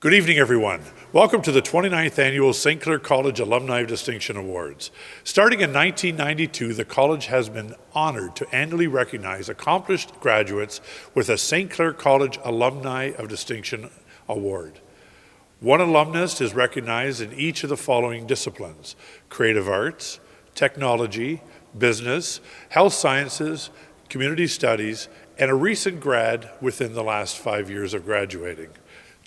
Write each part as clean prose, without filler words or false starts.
Good evening, everyone. Welcome to the 29th Annual St. Clair College Alumni of Distinction Awards. Starting in 1992, the college has been honored to annually recognize accomplished graduates with a St. Clair College Alumni of Distinction Award. One alumnus is recognized in each of the following disciplines: creative arts, technology, business, health sciences, community studies, and a recent grad within the last 5 years of graduating.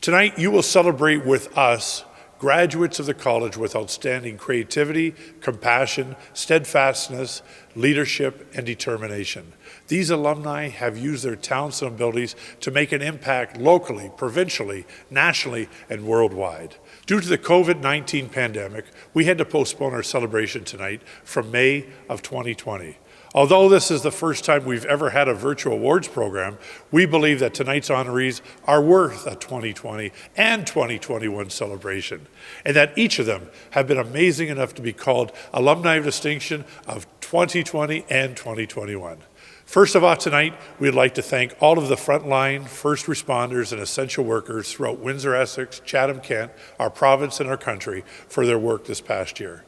Tonight, you will celebrate with us graduates of the college with outstanding creativity, compassion, steadfastness, leadership, and determination. These alumni have used their talents and abilities to make an impact locally, provincially, nationally, and worldwide. Due to the COVID-19 pandemic, we had to postpone our celebration tonight from May of 2020. Although this is the first time we've ever had a virtual awards program, we believe that tonight's honorees are worth a 2020 and 2021 celebration, and that each of them have been amazing enough to be called Alumni of Distinction of 2020 and 2021. First of all, tonight, we'd like to thank all of the frontline first responders and essential workers throughout Windsor, Essex, Chatham-Kent, our province, and our country for their work this past year.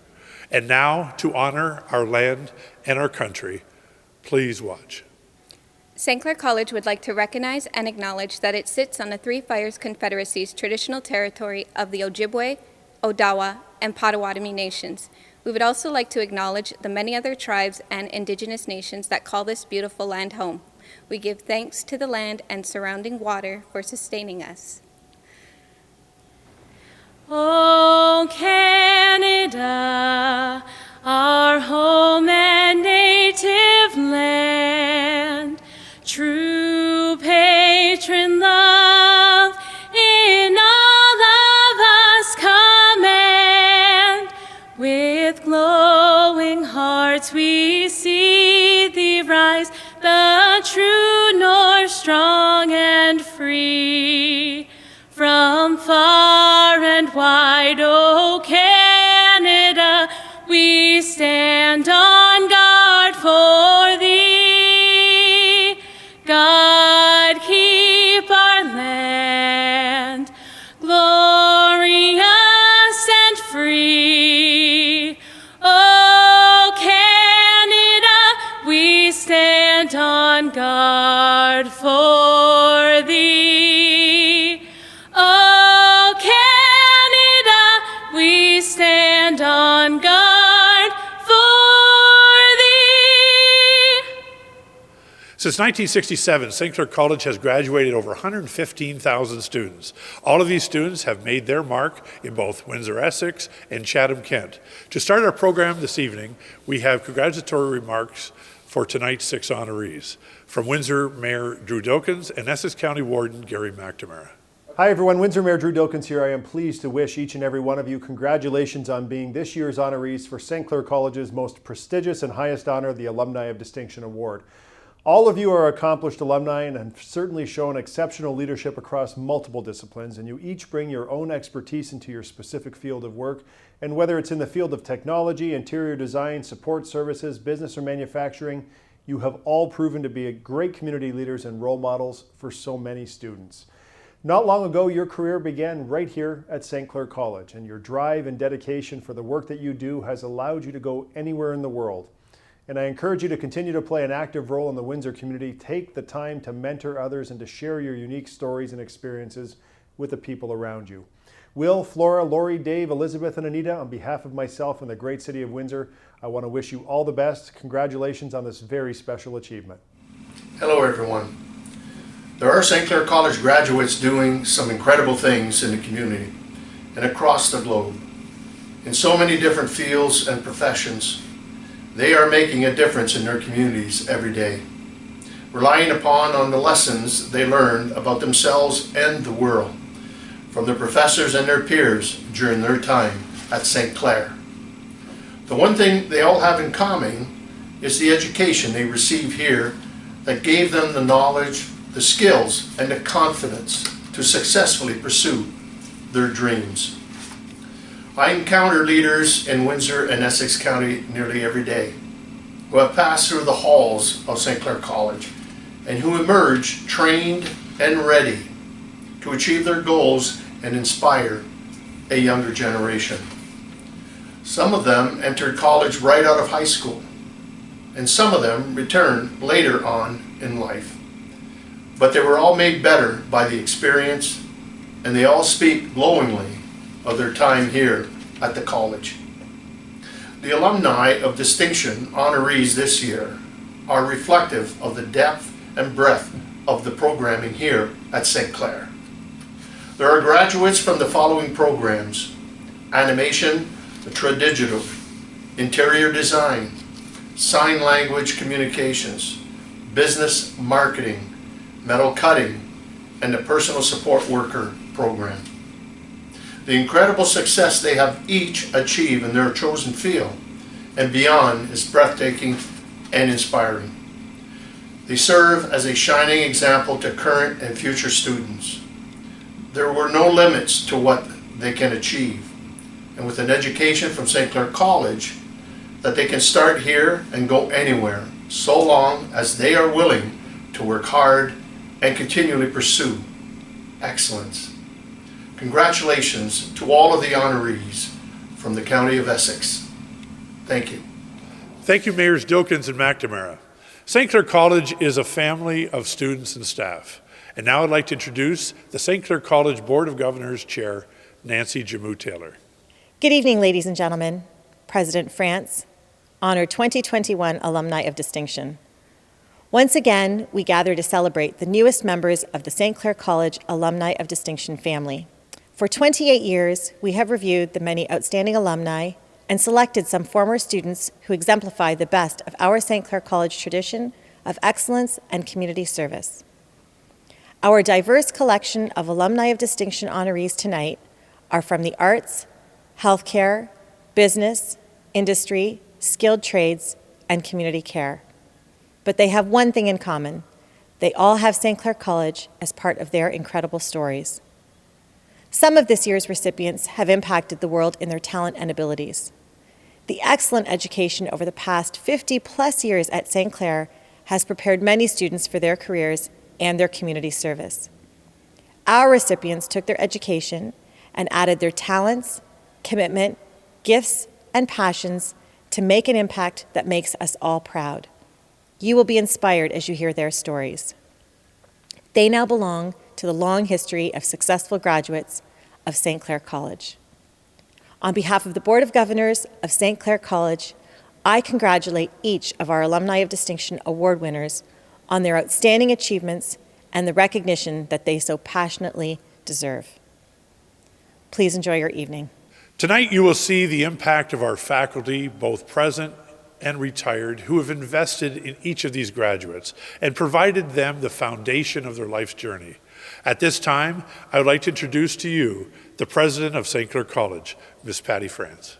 And now, to honor our land and our country, please watch. St. Clair College would like to recognize and acknowledge that it sits on the Three Fires Confederacy's traditional territory of the Ojibwe, Odawa, and Potawatomi nations. We would also like to acknowledge the many other tribes and Indigenous nations that call this beautiful land home. We give thanks to the land and surrounding water for sustaining us. Oh, Canada, our home and native land, true patron love in all of us command. With glowing hearts we see thee rise, the true North, strong and free. From far and wide, O Canada, we stand on guard for thee. God, keep our land glorious and free. O Canada, we stand on guard for thee. Stand on guard for thee. Since 1967, St. Clair College has graduated over 115,000 students. All of these students have made their mark in both Windsor, Essex, and Chatham-Kent. To start our program this evening, we have congratulatory remarks for tonight's 6 honorees. From Windsor Mayor Drew Dokins and Essex County Warden Gary McNamara. Hi everyone, Windsor Mayor Drew Dokins here. I am pleased to wish each and every one of you congratulations on being this year's honorees for St. Clair College's most prestigious and highest honor, the Alumni of Distinction Award. All of you are accomplished alumni and have certainly shown exceptional leadership across multiple disciplines, and you each bring your own expertise into your specific field of work. And whether it's in the field of technology, interior design, support services, business, or manufacturing, you have all proven to be great community leaders and role models for so many students. Not long ago, your career began right here at St. Clair College, and your drive and dedication for the work that you do has allowed you to go anywhere in the world. And I encourage you to continue to play an active role in the Windsor community. Take the time to mentor others and to share your unique stories and experiences with the people around you. Will, Flora, Lori, Dave, Elizabeth, and Anita, on behalf of myself and the great city of Windsor, I want to wish you all the best. Congratulations on this very special achievement. Hello everyone. There are St. Clair College graduates doing some incredible things in the community and across the globe. In so many different fields and professions, they are making a difference in their communities every day, relying on the lessons they learned about themselves and the world from their professors and their peers during their time at St. Clair. The one thing they all have in common is the education they receive here that gave them the knowledge, the skills, and the confidence to successfully pursue their dreams. I encounter leaders in Windsor and Essex County nearly every day who have passed through the halls of St. Clair College and who emerge trained and ready to achieve their goals and inspire a younger generation. Some of them entered college right out of high school, and some of them returned later on in life. But they were all made better by the experience, and they all speak glowingly of their time here at the college. The alumni of distinction honorees this year are reflective of the depth and breadth of the programming here at St. Clair. There are graduates from the following programs: animation, Tradigital, interior design, sign language communications, business marketing, metal cutting, and the personal support worker program. The incredible success they have each achieved in their chosen field and beyond is breathtaking and inspiring. They serve as a shining example to current and future students. There were no limits to what they can achieve, and with an education from St. Clair College, that they can start here and go anywhere, so long as they are willing to work hard and continually pursue excellence. Congratulations to all of the honorees from the County of Essex. Thank you. Thank you, Mayors Dilkins and McNamara. St. Clair College is a family of students and staff. And now I'd like to introduce the St. Clair College Board of Governors Chair, Nancy Jamu-Taylor. Good evening, ladies and gentlemen. President France, honored 2021 alumni of distinction. Once again, we gather to celebrate the newest members of the St. Clair College Alumni of Distinction family. For 28 years, we have reviewed the many outstanding alumni and selected some former students who exemplify the best of our St. Clair College tradition of excellence and community service. Our diverse collection of alumni of distinction honorees tonight are from the arts, healthcare, business, industry, skilled trades, and community care. But they have one thing in common. They all have St. Clair College as part of their incredible stories. Some of this year's recipients have impacted the world in their talent and abilities. The excellent education over the past 50-plus years at St. Clair has prepared many students for their careers and their community service. Our recipients took their education and added their talents, commitment, gifts, and passions to make an impact that makes us all proud. You will be inspired as you hear their stories. They now belong to the long history of successful graduates of St. Clair College. On behalf of the Board of Governors of St. Clair College, I congratulate each of our Alumni of Distinction Award winners on their outstanding achievements and the recognition that they so passionately deserve. Please enjoy your evening. Tonight you will see the impact of our faculty, both present and retired, who have invested in each of these graduates and provided them the foundation of their life's journey. At this time, I would like to introduce to you the President of St. Clair College, Ms. Patty France.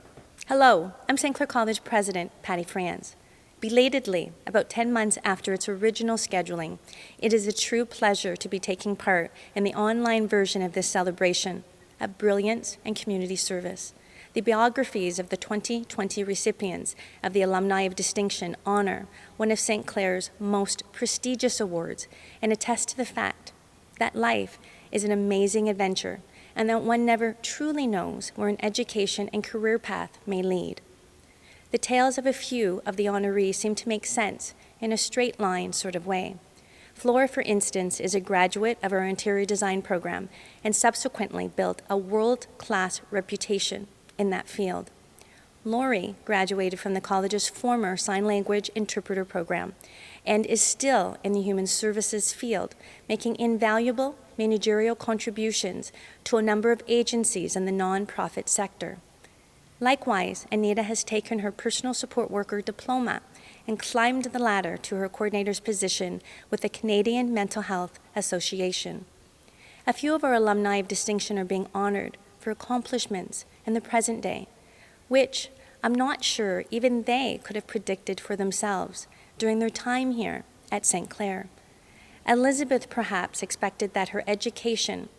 Hello, I'm St. Clair College President Patty France. Belatedly, about 10 months after its original scheduling, it is a true pleasure to be taking part in the online version of this celebration of brilliance and community service. The biographies of the 2020 recipients of the Alumni of Distinction honor one of St. Clair's most prestigious awards and attest to the fact that life is an amazing adventure and that one never truly knows where an education and career path may lead. The tales of a few of the honorees seem to make sense in a straight line sort of way. Flora, for instance, is a graduate of our interior design program and subsequently built a world-class reputation in that field. Lori graduated from the college's former sign language interpreter program and is still in the human services field, making invaluable managerial contributions to a number of agencies in the nonprofit sector. Likewise, Anita has taken her personal support worker diploma and climbed the ladder to her coordinator's position with the Canadian Mental Health Association. A few of our alumni of distinction are being honored for accomplishments in the present day, which I'm not sure even they could have predicted for themselves during their time here at St. Clair. Elizabeth perhaps expected that her education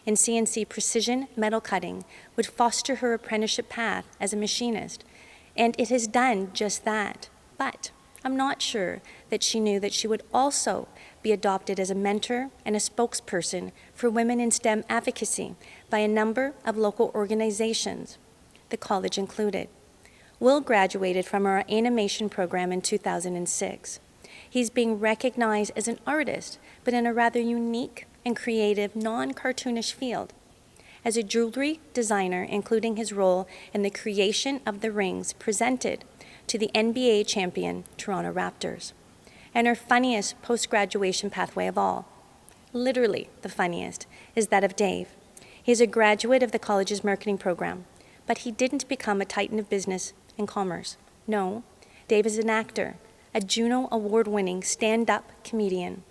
in CNC precision metal cutting would foster her apprenticeship path as a machinist, and it has done just that. But I'm not sure that she knew that she would also be adopted as a mentor and a spokesperson for women in STEM advocacy by a number of local organizations, the college included. Will graduated from our animation program in 2006. He's being recognized as an artist, but in a rather unique and creative, non-cartoonish field. As a jewelry designer, including his role in the creation of the rings presented to the NBA champion Toronto Raptors. And our funniest post-graduation pathway of all, literally the funniest, is that of Dave. He's a graduate of the college's marketing program, but he didn't become a titan of business and commerce. No, Dave is an actor, a Juno Award-winning stand-up comedian.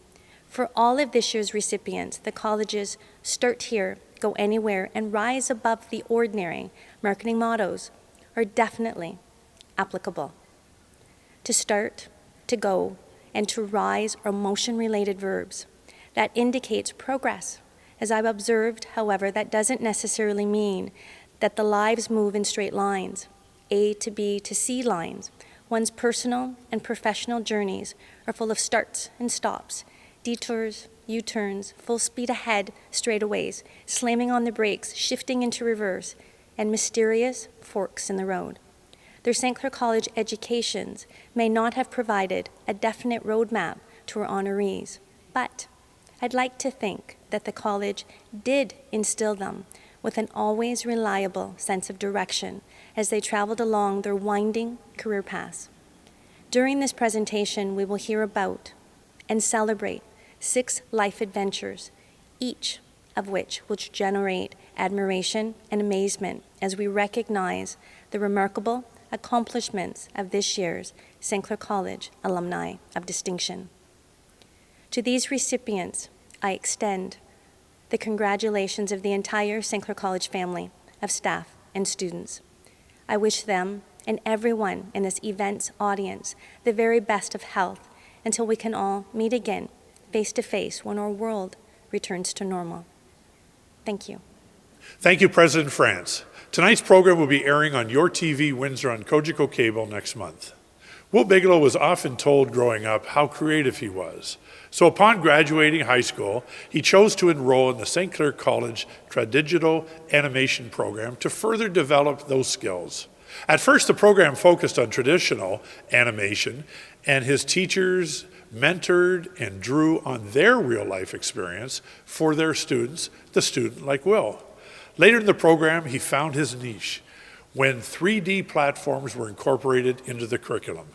For all of this year's recipients, the college's Start Here, Go Anywhere, and Rise Above the Ordinary marketing mottos are definitely applicable. To start, to go, and to rise are motion-related verbs. That indicates progress. As I've observed, however, that doesn't necessarily mean that the lives move in straight lines, A to B to C lines. One's personal and professional journeys are full of starts and stops, detours, U-turns, full speed ahead, straightaways, slamming on the brakes, shifting into reverse, and mysterious forks in the road. Their St. Clair College educations may not have provided a definite roadmap to our honorees, but I'd like to think that the college did instill them with an always reliable sense of direction as they traveled along their winding career paths. During this presentation, we will hear about and celebrate 6 life adventures, each of which will generate admiration and amazement as we recognize the remarkable accomplishments of this year's St. Clair College Alumni of Distinction. To these recipients, I extend the congratulations of the entire St. Clair College family of staff and students. I wish them and everyone in this event's audience the very best of health until we can all meet again face to face when our world returns to normal. Thank you. Thank you, President France. Tonight's program will be airing on Your TV Windsor on Cogeco Cable next month. Will Bigelow was often told growing up how creative he was. So upon graduating high school, he chose to enroll in the St. Clair College Tradigital animation program to further develop those skills. At first, the program focused on traditional animation, and his teachers mentored and drew on their real-life experience for their students, the student like Will. Later in the program, he found his niche when 3D platforms were incorporated into the curriculum.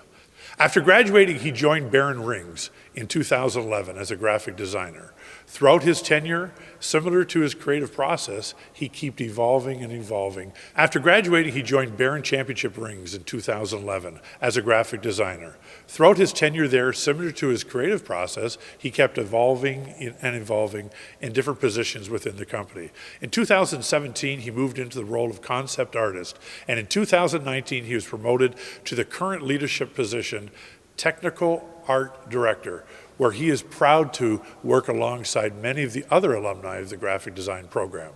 After graduating, he joined Baron Rings in 2011 as a graphic designer. Throughout his tenure, similar to his creative process, he kept evolving and evolving. After graduating, he joined Baron Championship Rings in 2011 as a graphic designer. Throughout his tenure there, similar to his creative process, he kept evolving and evolving in different positions within the company. In 2017, he moved into the role of concept artist, and in 2019, he was promoted to the current leadership position, Technical Art Director, where he is proud to work alongside many of the other alumni of the graphic design program.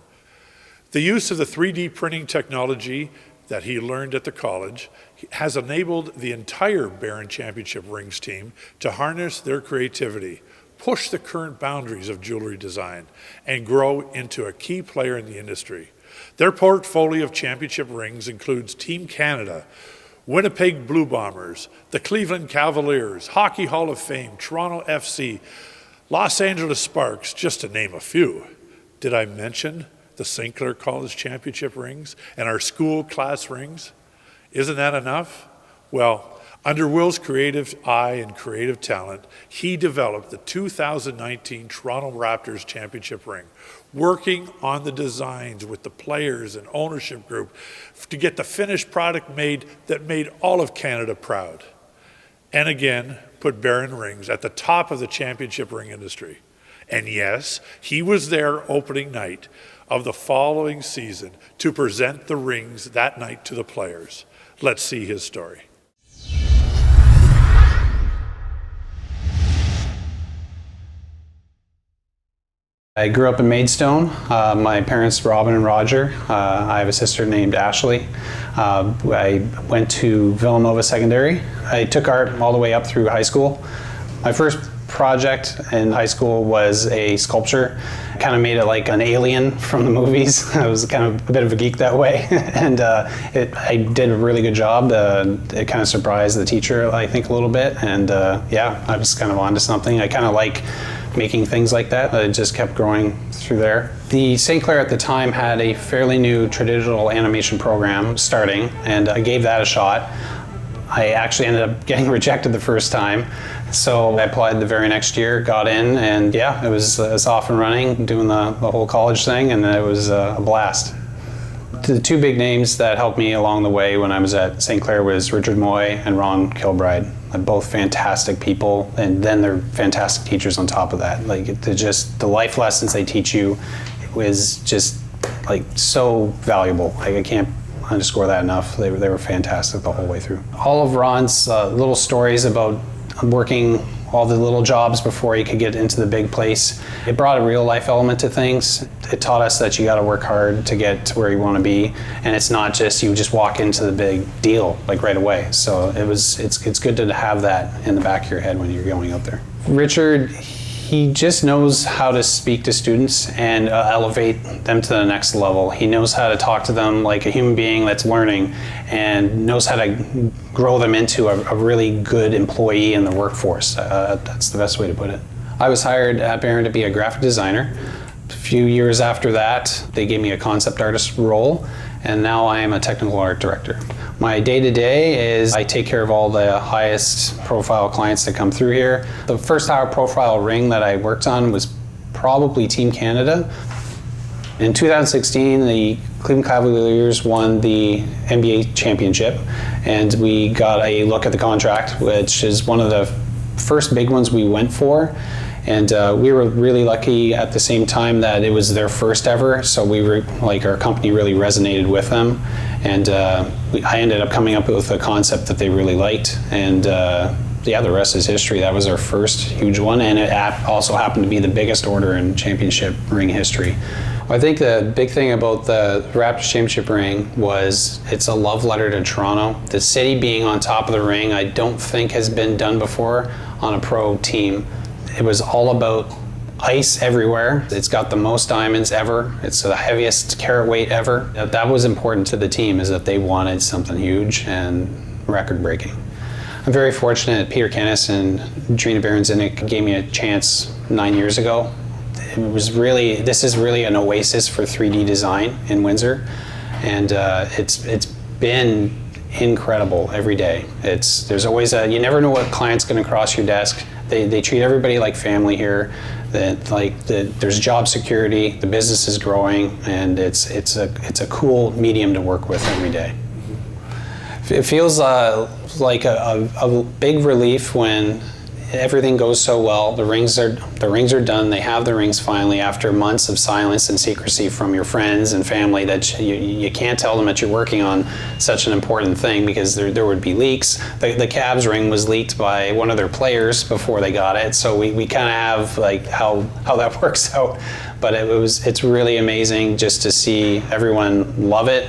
The use of the 3D printing technology that he learned at the college has enabled the entire Baron Championship Rings team to harness their creativity, push the current boundaries of jewelry design, and grow into a key player in the industry. Their portfolio of championship rings includes Team Canada, Winnipeg Blue Bombers, the Cleveland Cavaliers, Hockey Hall of Fame, Toronto FC, Los Angeles Sparks, just to name a few. Did I mention the St. Clair College Championship rings and our school class rings? Isn't that enough? Well, under Will's creative eye and creative talent, he developed the 2019 Toronto Raptors Championship ring, working on the designs with the players and ownership group to get the finished product made that made all of Canada proud. And again, put Baron Rings at the top of the championship ring industry. And yes, he was there opening night of the following season to present the rings that night to the players. Let's see his story. I grew up in Maidstone. My parents, Robin and Roger. I have a sister named Ashley. I went to Villanova Secondary. I took art all the way up through high school. My first project in high school was a sculpture. I kind of made it like an alien from the movies. I was kind of a bit of a geek that way, and I did a really good job. It kind of surprised the teacher, I think, a little bit, and yeah, I was kind of onto something. I kind of like making things like that. It just kept growing through there. The St. Clair at the time had a fairly new Tradigital animation program starting, and I gave that a shot. I actually ended up getting rejected the first time, so I applied the very next year, got in, and yeah, it was off and running, doing the whole college thing, and it was a blast. The two big names that helped me along the way when I was at St. Clair was Richard Moy and Ron Kilbride. They're both fantastic people, and then they're fantastic teachers on top of that. Like, the life lessons they teach you was just like so valuable. I can't underscore that enough. They were fantastic the whole way through. All of Ron's little stories about working all the little jobs before he could get into the big place, it brought a real life element to things. It taught us that you got to work hard to get to where you want to be, and it's not just you just walk into the big deal like right away. So it's good to have that in the back of your head when you're going out there. Richard, he just knows how to speak to students and elevate them to the next level. He knows how to talk to them like a human being that's learning, and knows how to grow them into a really good employee in the workforce. That's the best way to put it. I was hired at Barron to be a graphic designer. A few years after that, they gave me a concept artist role, and now I am a technical art director. My day-to-day is I take care of all the highest profile clients that come through here. The first high profile ring that I worked on was probably Team Canada. In 2016, the Cleveland Cavaliers won the NBA championship, and we got a look at the contract, which is one of the first big ones we went for. And we were really lucky at the same time that it was their first ever, so we were like, our company really resonated with them, and I ended up coming up with a concept that they really liked, and yeah, the rest is history. That was our first huge one, and it also happened to be the biggest order in championship ring history. I think the big thing about the Raptors Championship ring was it's a love letter to Toronto. The city being on top of the ring, I don't think has been done before on a pro team. It was all about ice everywhere. It's got the most diamonds ever. It's the heaviest carat weight ever. That was important to the team, is that they wanted something huge and record-breaking. I'm very fortunate. Peter Kennis and Drina Baranzinik gave me a chance 9 years ago. This is really an oasis for 3D design in Windsor, and it's been incredible every day. There's always you never know what client's going to cross your desk. They treat everybody like family here. There's job security, the business is growing, and it's a cool medium to work with every day. It feels like a big relief when everything goes so well. The rings are done. They have the rings finally after months of silence and secrecy from your friends and family that you can't tell them that you're working on such an important thing, because there would be leaks. The Cavs ring was leaked by one of their players before they got it, so we kind of have like how that works out. But it's really amazing just to see everyone love it,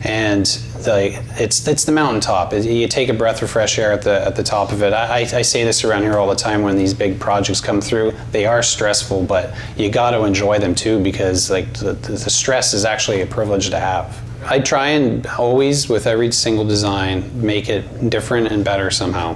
and it's the mountaintop. You take a breath of fresh air at the top of it. I say this around here all the time when these big projects come through. They are stressful, but you got to enjoy them too, because like the stress is actually a privilege to have. I try and always, with every single design, make it different and better somehow.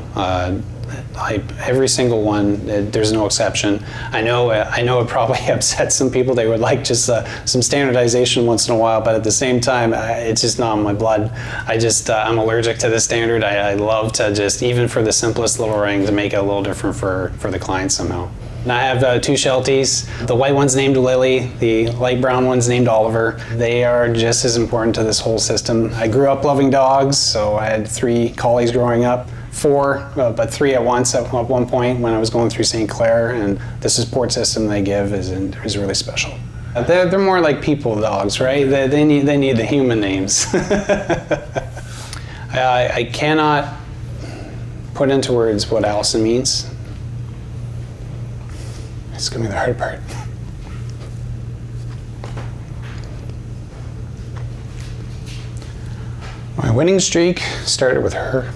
Every single one, there's no exception. I know it probably upsets some people. They would like just some standardization once in a while, but at the same time, it's just not in my blood. I'm allergic to the standard. I love to just, even for the simplest little ring, to make it a little different for the client somehow. And I have two Shelties. The white one's named Lily, the light brown one's named Oliver. They are just as important to this whole system. I grew up loving dogs, so I had 3 collies growing up. 4, but 3 at once at one point when I was going through St. Clair, and the support system they give is really special. They're more like people dogs, right? They need the human names. I cannot put into words what Allison means. It's gonna be the hard part. My winning streak started with her.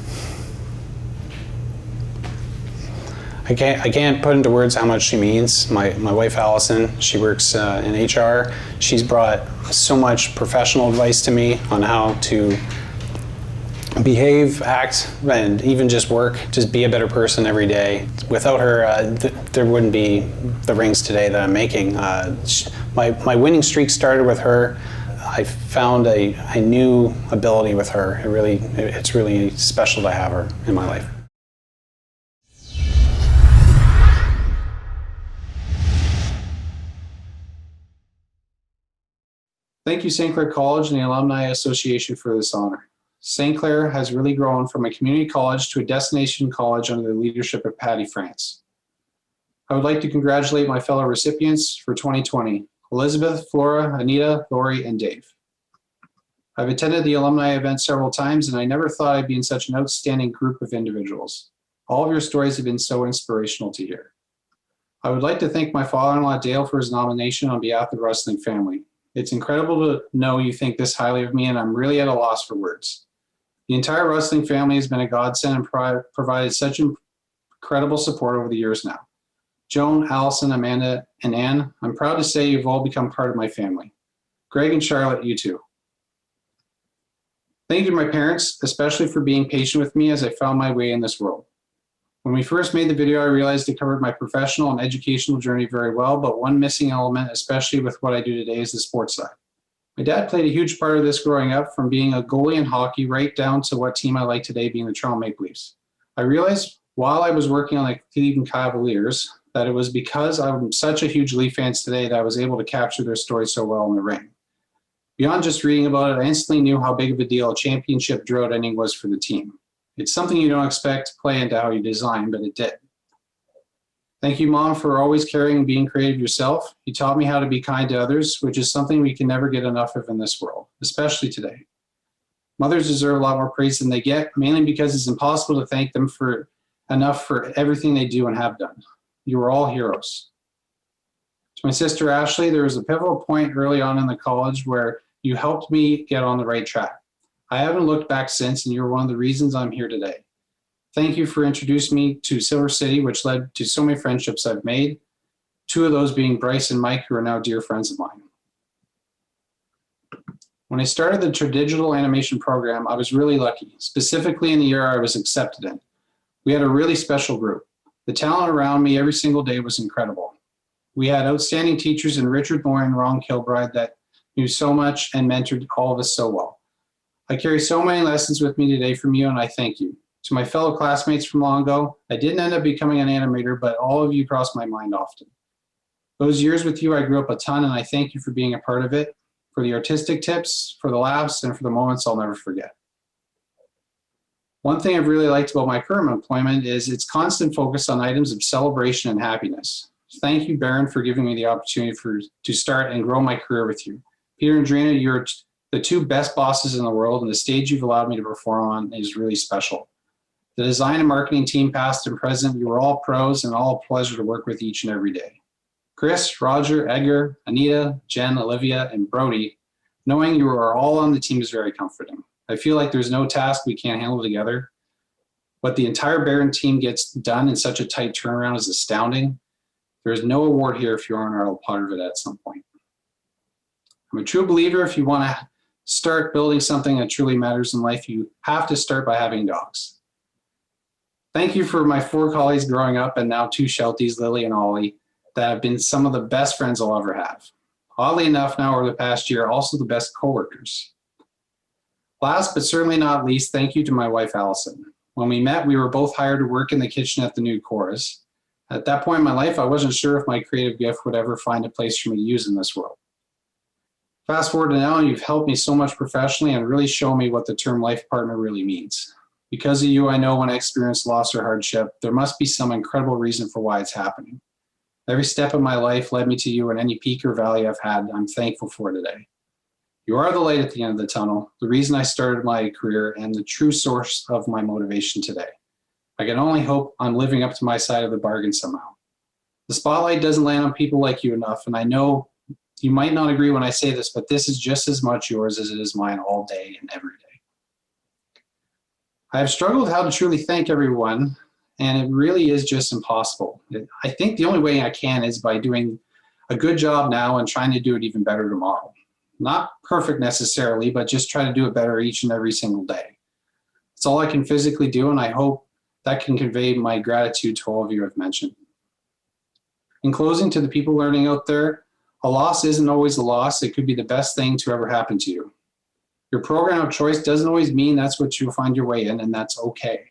I can't put into words how much she means. My wife Allison, she works in HR. She's brought so much professional advice to me on how to behave, act, and even just work, just be a better person every day. Without her, there wouldn't be the rings today that I'm making. My winning streak started with her. I found a new ability with her. It's really special to have her in my life. Thank you, St. Clair College and the Alumni Association for this honor. St. Clair has really grown from a community college to a destination college under the leadership of Patty France. I would like to congratulate my fellow recipients for 2020, Elizabeth, Flora, Anita, Lori, and Dave. I've attended the alumni event several times, and I never thought I'd be in such an outstanding group of individuals. All of your stories have been so inspirational to hear. I would like to thank my father-in-law, Dale, for his nomination on behalf of the wrestling family. It's incredible to know you think this highly of me, and I'm really at a loss for words. The entire wrestling family has been a godsend and provided such incredible support over the years now. Joan, Allison, Amanda, and Ann, I'm proud to say you've all become part of my family. Greg and Charlotte, you too. Thank you to my parents, especially for being patient with me as I found my way in this world. When we first made the video, I realized it covered my professional and educational journey very well, but one missing element, especially with what I do today, is the sports side. My dad played a huge part of this growing up, from being a goalie in hockey right down to what team I like today, being the Toronto Maple Leafs. I realized while I was working on the Cleveland Cavaliers that it was because I'm such a huge Leaf fan today that I was able to capture their story so well in the ring. Beyond just reading about it, I instantly knew how big of a deal a championship drought ending was for the team. It's something you don't expect to play into how you design, but it did. Thank you, Mom, for always caring and being creative yourself. You taught me how to be kind to others, which is something we can never get enough of in this world, especially today. Mothers deserve a lot more praise than they get, mainly because it's impossible to thank them enough for everything they do and have done. You are all heroes. To my sister, Ashley, there was a pivotal point early on in the college where you helped me get on the right track. I haven't looked back since, and you're one of the reasons I'm here today. Thank you for introducing me to Silver City, which led to so many friendships I've made, two of those being Bryce and Mike, who are now dear friends of mine. When I started the Tradigital animation program, I was really lucky, specifically in the year I was accepted in. We had a really special group. The talent around me every single day was incredible. We had outstanding teachers in Richard Moore and Ron Kilbride that knew so much and mentored all of us so well. I carry so many lessons with me today from you, and I thank you. To my fellow classmates from long ago, I didn't end up becoming an animator, but all of you crossed my mind often. Those years with you, I grew up a ton, and I thank you for being a part of it, for the artistic tips, for the laughs, and for the moments I'll never forget. One thing I've really liked about my current employment is its constant focus on items of celebration and happiness. Thank you, Baron, for giving me the opportunity to start and grow my career with you. Peter and Drina, you're the two best bosses in the world, and the stage you've allowed me to perform on is really special. The design and marketing team, past and present, you are all pros and all a pleasure to work with each and every day. Chris, Roger, Edgar, Anita, Jen, Olivia, and Brody, knowing you are all on the team is very comforting. I feel like there's no task we can't handle together. What the entire Baron team gets done in such a tight turnaround is astounding. There is no award here if you aren't a part of it at some point. I'm a true believer if you want to start building something that truly matters in life, you have to start by having dogs. Thank you for my 4 collies growing up and now 2 Shelties, Lily and Ollie, that have been some of the best friends I'll ever have. Oddly enough, now over the past year, also the best coworkers. Last but certainly not least, thank you to my wife, Allison. When we met, we were both hired to work in the kitchen at the new chorus. At that point in my life, I wasn't sure if my creative gift would ever find a place for me to use in this world. Fast forward to now, you've helped me so much professionally and really shown me what the term life partner really means. Because of you, I know when I experience loss or hardship, there must be some incredible reason for why it's happening. Every step of my life led me to you, and any peak or valley I've had, I'm thankful for today. You are the light at the end of the tunnel, the reason I started my career, and the true source of my motivation today. I can only hope I'm living up to my side of the bargain somehow. The spotlight doesn't land on people like you enough, and I know you might not agree when I say this, but this is just as much yours as it is mine all day and every day. I've struggled how to truly thank everyone, and it really is just impossible. I think the only way I can is by doing a good job now and trying to do it even better tomorrow. Not perfect necessarily, but just try to do it better each and every single day. It's all I can physically do, and I hope that can convey my gratitude to all of you I've mentioned. In closing, to the people learning out there, a loss isn't always a loss. It could be the best thing to ever happen to you. Your program of choice doesn't always mean that's what you'll find your way in, and that's okay.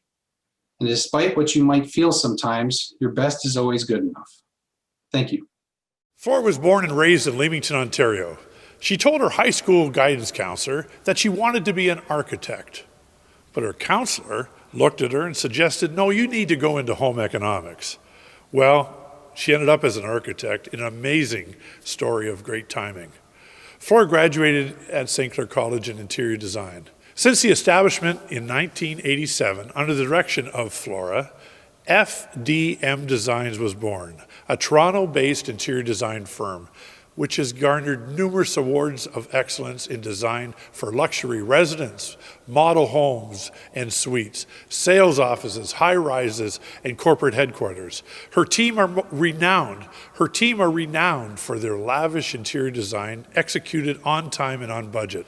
And despite what you might feel sometimes, your best is always good enough. Thank you. Flora was born and raised in Leamington, Ontario. She told her high school guidance counselor that she wanted to be an architect. But her counselor looked at her and suggested, no, you need to go into home economics. Well, she ended up as an architect, an amazing story of great timing. Flora graduated at St. Clair College in interior design. Since the establishment in 1987, under the direction of Flora, FDM Designs was born, a Toronto-based interior design firm, which has garnered numerous awards of excellence in design for luxury residences, model homes and suites, sales offices, high-rises, and corporate headquarters. Her team are renowned for their lavish interior design executed on time and on budget.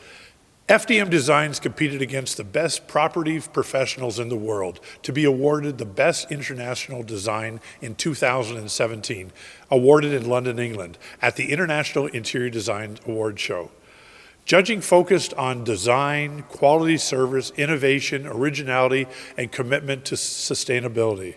FDM Designs competed against the best property professionals in the world to be awarded the Best International Design in 2017, awarded in London, England, at the International Interior Design Award Show. Judging focused on design, quality service, innovation, originality, and commitment to sustainability.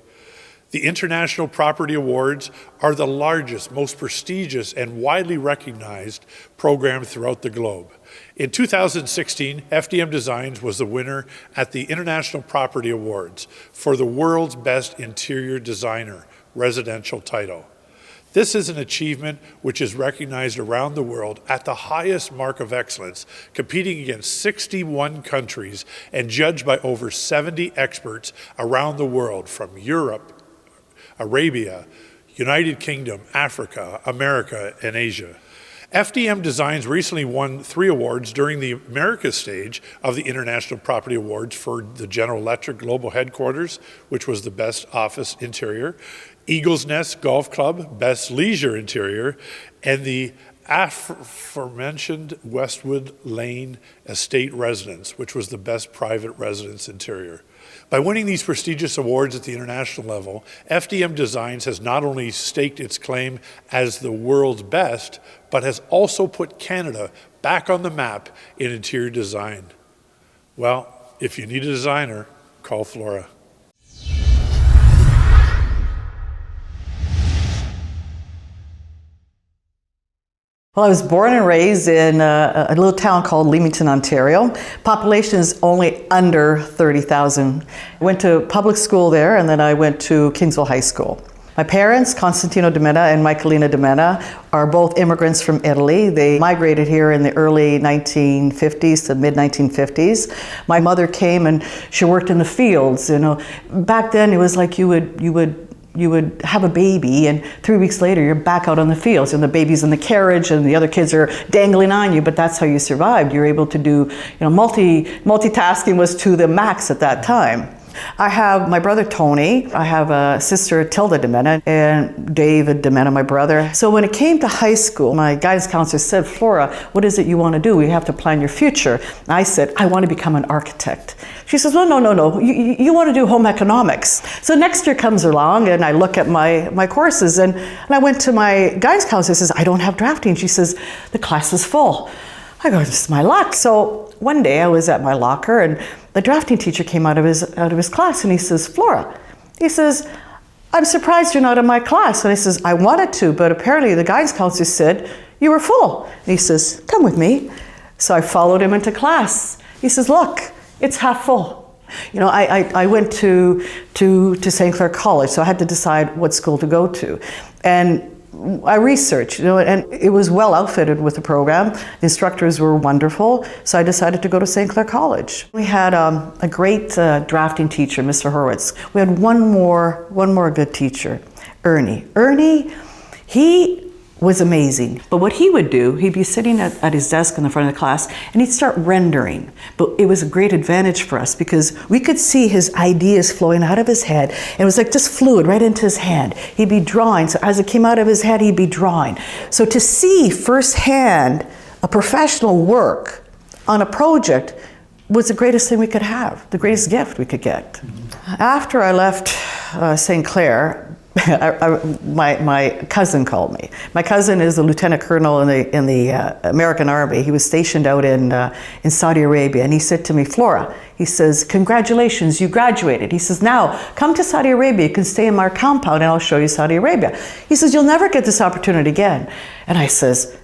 The International Property Awards are the largest, most prestigious, and widely recognized program throughout the globe. In 2016, FDM Designs was the winner at the International Property Awards for the world's best interior designer residential title. This is an achievement which is recognized around the world at the highest mark of excellence, competing against 61 countries and judged by over 70 experts around the world from Europe, Arabia, United Kingdom, Africa, America, and Asia. FDM Designs recently won 3 awards during the Americas stage of the International Property Awards for the General Electric Global Headquarters, which was the best office interior, Eagle's Nest Golf Club, best leisure interior, and the aforementioned Westwood Lane Estate Residence, which was the best private residence interior. By winning these prestigious awards at the international level, FDM Designs has not only staked its claim as the world's best, but has also put Canada back on the map in interior design. Well, if you need a designer, call Flora. Well, I was born and raised in a little town called Leamington, Ontario. Population is only under 30,000. I went to public school there, and then I went to Kingsville High School. My parents, Constantino DeMena and Michaelina DeMena, are both immigrants from Italy. They migrated here in the early 1950s to mid-1950s. My mother came and she worked in the fields. You know, back then it was like you would have a baby, and 3 weeks later you're back out on the fields, and the baby's in the carriage and the other kids are dangling on you, but that's how you survived. You're able to do, multitasking was to the max at that time. I have my brother Tony, I have a sister Tilda DeMena, and David DeMena, my brother. So when it came to high school, my guidance counselor said, Flora, what is it you want to do? We have to plan your future. And I said, I want to become an architect. She says, well, no, you want to do home economics. So next year comes along, and I look at my courses, and I went to my guidance counselor, says, I don't have drafting. She says, the class is full. I go, this is my luck. So one day I was at my locker, and the drafting teacher came out of his class, and he says, Flora, he says, I'm surprised you're not in my class. And I says, I wanted to, but apparently the guidance counselor said you were full. And he says, come with me. So I followed him into class. He says, look, it's half full. You know, I went to St. Clair College, so I had to decide what school to go to. And I researched, and it was well outfitted with the program. The instructors were wonderful, so I decided to go to St. Clair College. We had a great drafting teacher, Mr. Horowitz. We had one more good teacher, Ernie. Ernie, he was amazing. But what he would do, he'd be sitting at his desk in the front of the class and he'd start rendering. But it was a great advantage for us because we could see his ideas flowing out of his head. And it was like just fluid right into his hand. He'd be drawing. So as it came out of his head, he'd be drawing. So to see firsthand a professional work on a project was the greatest thing we could have, the greatest gift we could get. After I left St. Clair, my cousin called me. My cousin is a lieutenant colonel in the American Army. He was stationed out in Saudi Arabia, and he said to me, Flora, he says, congratulations, you graduated. He says, now come to Saudi Arabia, you can stay in our compound and I'll show you Saudi Arabia. He says, you'll never get this opportunity again. And I says,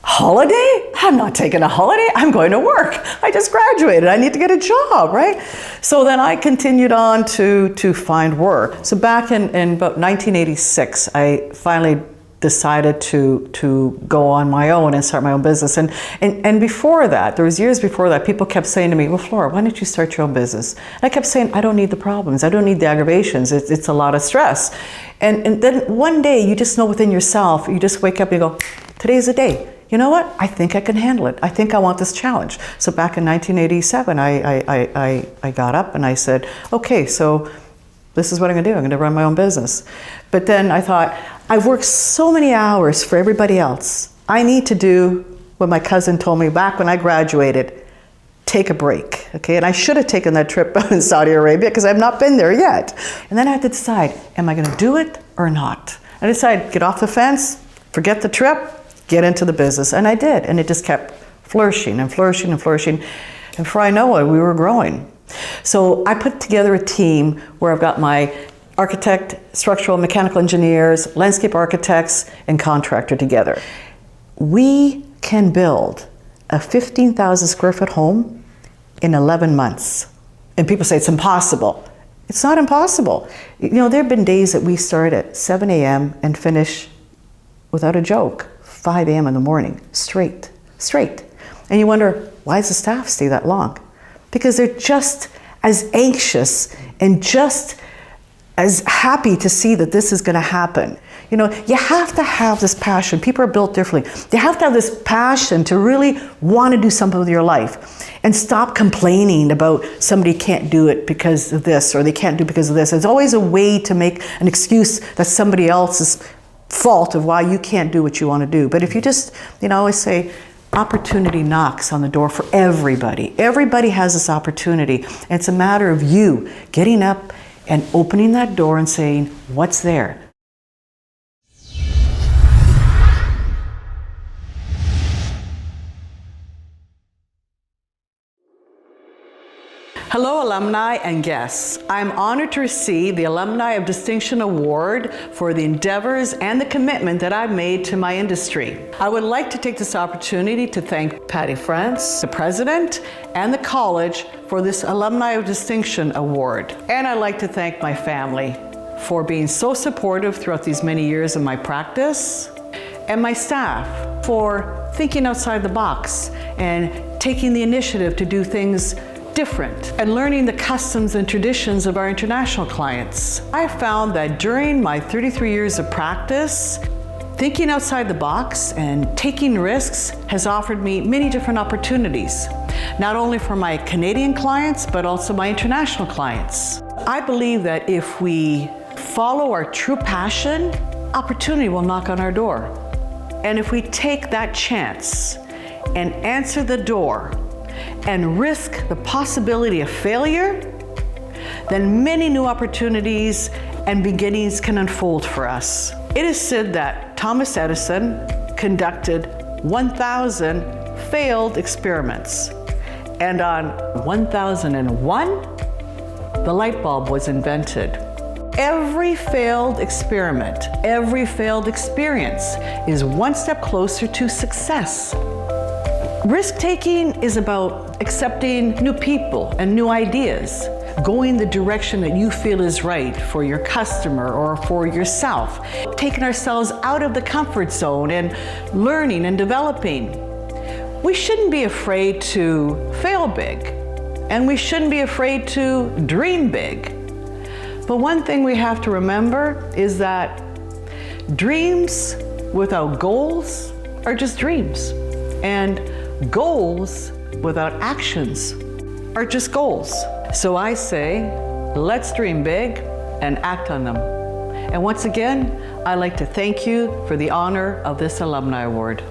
holiday? I'm not taking a holiday. I'm going to work. I just graduated. I need to get a job, right? So then I continued on to find work. So back in about 1986, I finally decided to go on my own and start my own business. And before that, there was years before that, people kept saying to me, well, Flora, why don't you start your own business? And I kept saying, I don't need the problems. I don't need the aggravations. It's a lot of stress. And then one day, you just know within yourself, you just wake up and you go, today's the day. You know what? I think I can handle it. I think I want this challenge. So back in 1987, I got up and I said, okay, so this is what I'm gonna do. I'm gonna run my own business. But then I thought, I've worked so many hours for everybody else. I need to do what my cousin told me back when I graduated, take a break, okay? And I should have taken that trip in Saudi Arabia because I've not been there yet. And then I had to decide, am I gonna do it or not? I decided, get off the fence, forget the trip, get into the business, and I did, and it just kept flourishing and flourishing and flourishing, and before I know it, we were growing. So I put together a team where I've got my architect, structural and mechanical engineers, landscape architects, and contractor together. We can build a 15,000 square foot home in 11 months. And people say it's impossible. It's not impossible. You know, there have been days that we start at 7 a.m. and finish, without a joke, 5 a.m. in the morning, straight. And you wonder, why does the staff stay that long? Because they're just as anxious and just as happy to see that this is gonna happen. You know, you have to have this passion. People are built differently. You have to have this passion to really want to do something with your life and stop complaining about somebody can't do it because of this or they can't do it because of this. There's always a way to make an excuse that's somebody else's fault of why you can't do what you want to do. But if you just, you know, I always say, opportunity knocks on the door for everybody. Everybody has this opportunity. And it's a matter of you getting up and opening that door and saying, what's there? Hello, alumni and guests. I'm honored to receive the Alumni of Distinction Award for the endeavors and the commitment that I've made to my industry. I would like to take this opportunity to thank Patty France, the president, and the college for this Alumni of Distinction Award. And I'd like to thank my family for being so supportive throughout these many years of my practice, and my staff for thinking outside the box and taking the initiative to do things different and learning the customs and traditions of our international clients. I found that during my 33 years of practice, thinking outside the box and taking risks has offered me many different opportunities, not only for my Canadian clients, but also my international clients. I believe that if we follow our true passion, opportunity will knock on our door. And if we take that chance and answer the door and risk the possibility of failure, then many new opportunities and beginnings can unfold for us. It is said that Thomas Edison conducted 1,000 failed experiments, and on 1001, the light bulb was invented. Every failed experiment, every failed experience is one step closer to success. Risk-taking is about accepting new people and new ideas, going the direction that you feel is right for your customer or for yourself, taking ourselves out of the comfort zone and learning and developing. We shouldn't be afraid to fail big, and we shouldn't be afraid to dream big. But one thing we have to remember is that dreams without goals are just dreams. And goals without actions are just goals. So I say, let's dream big and act on them. And once again, I'd like to thank you for the honor of this Alumni Award.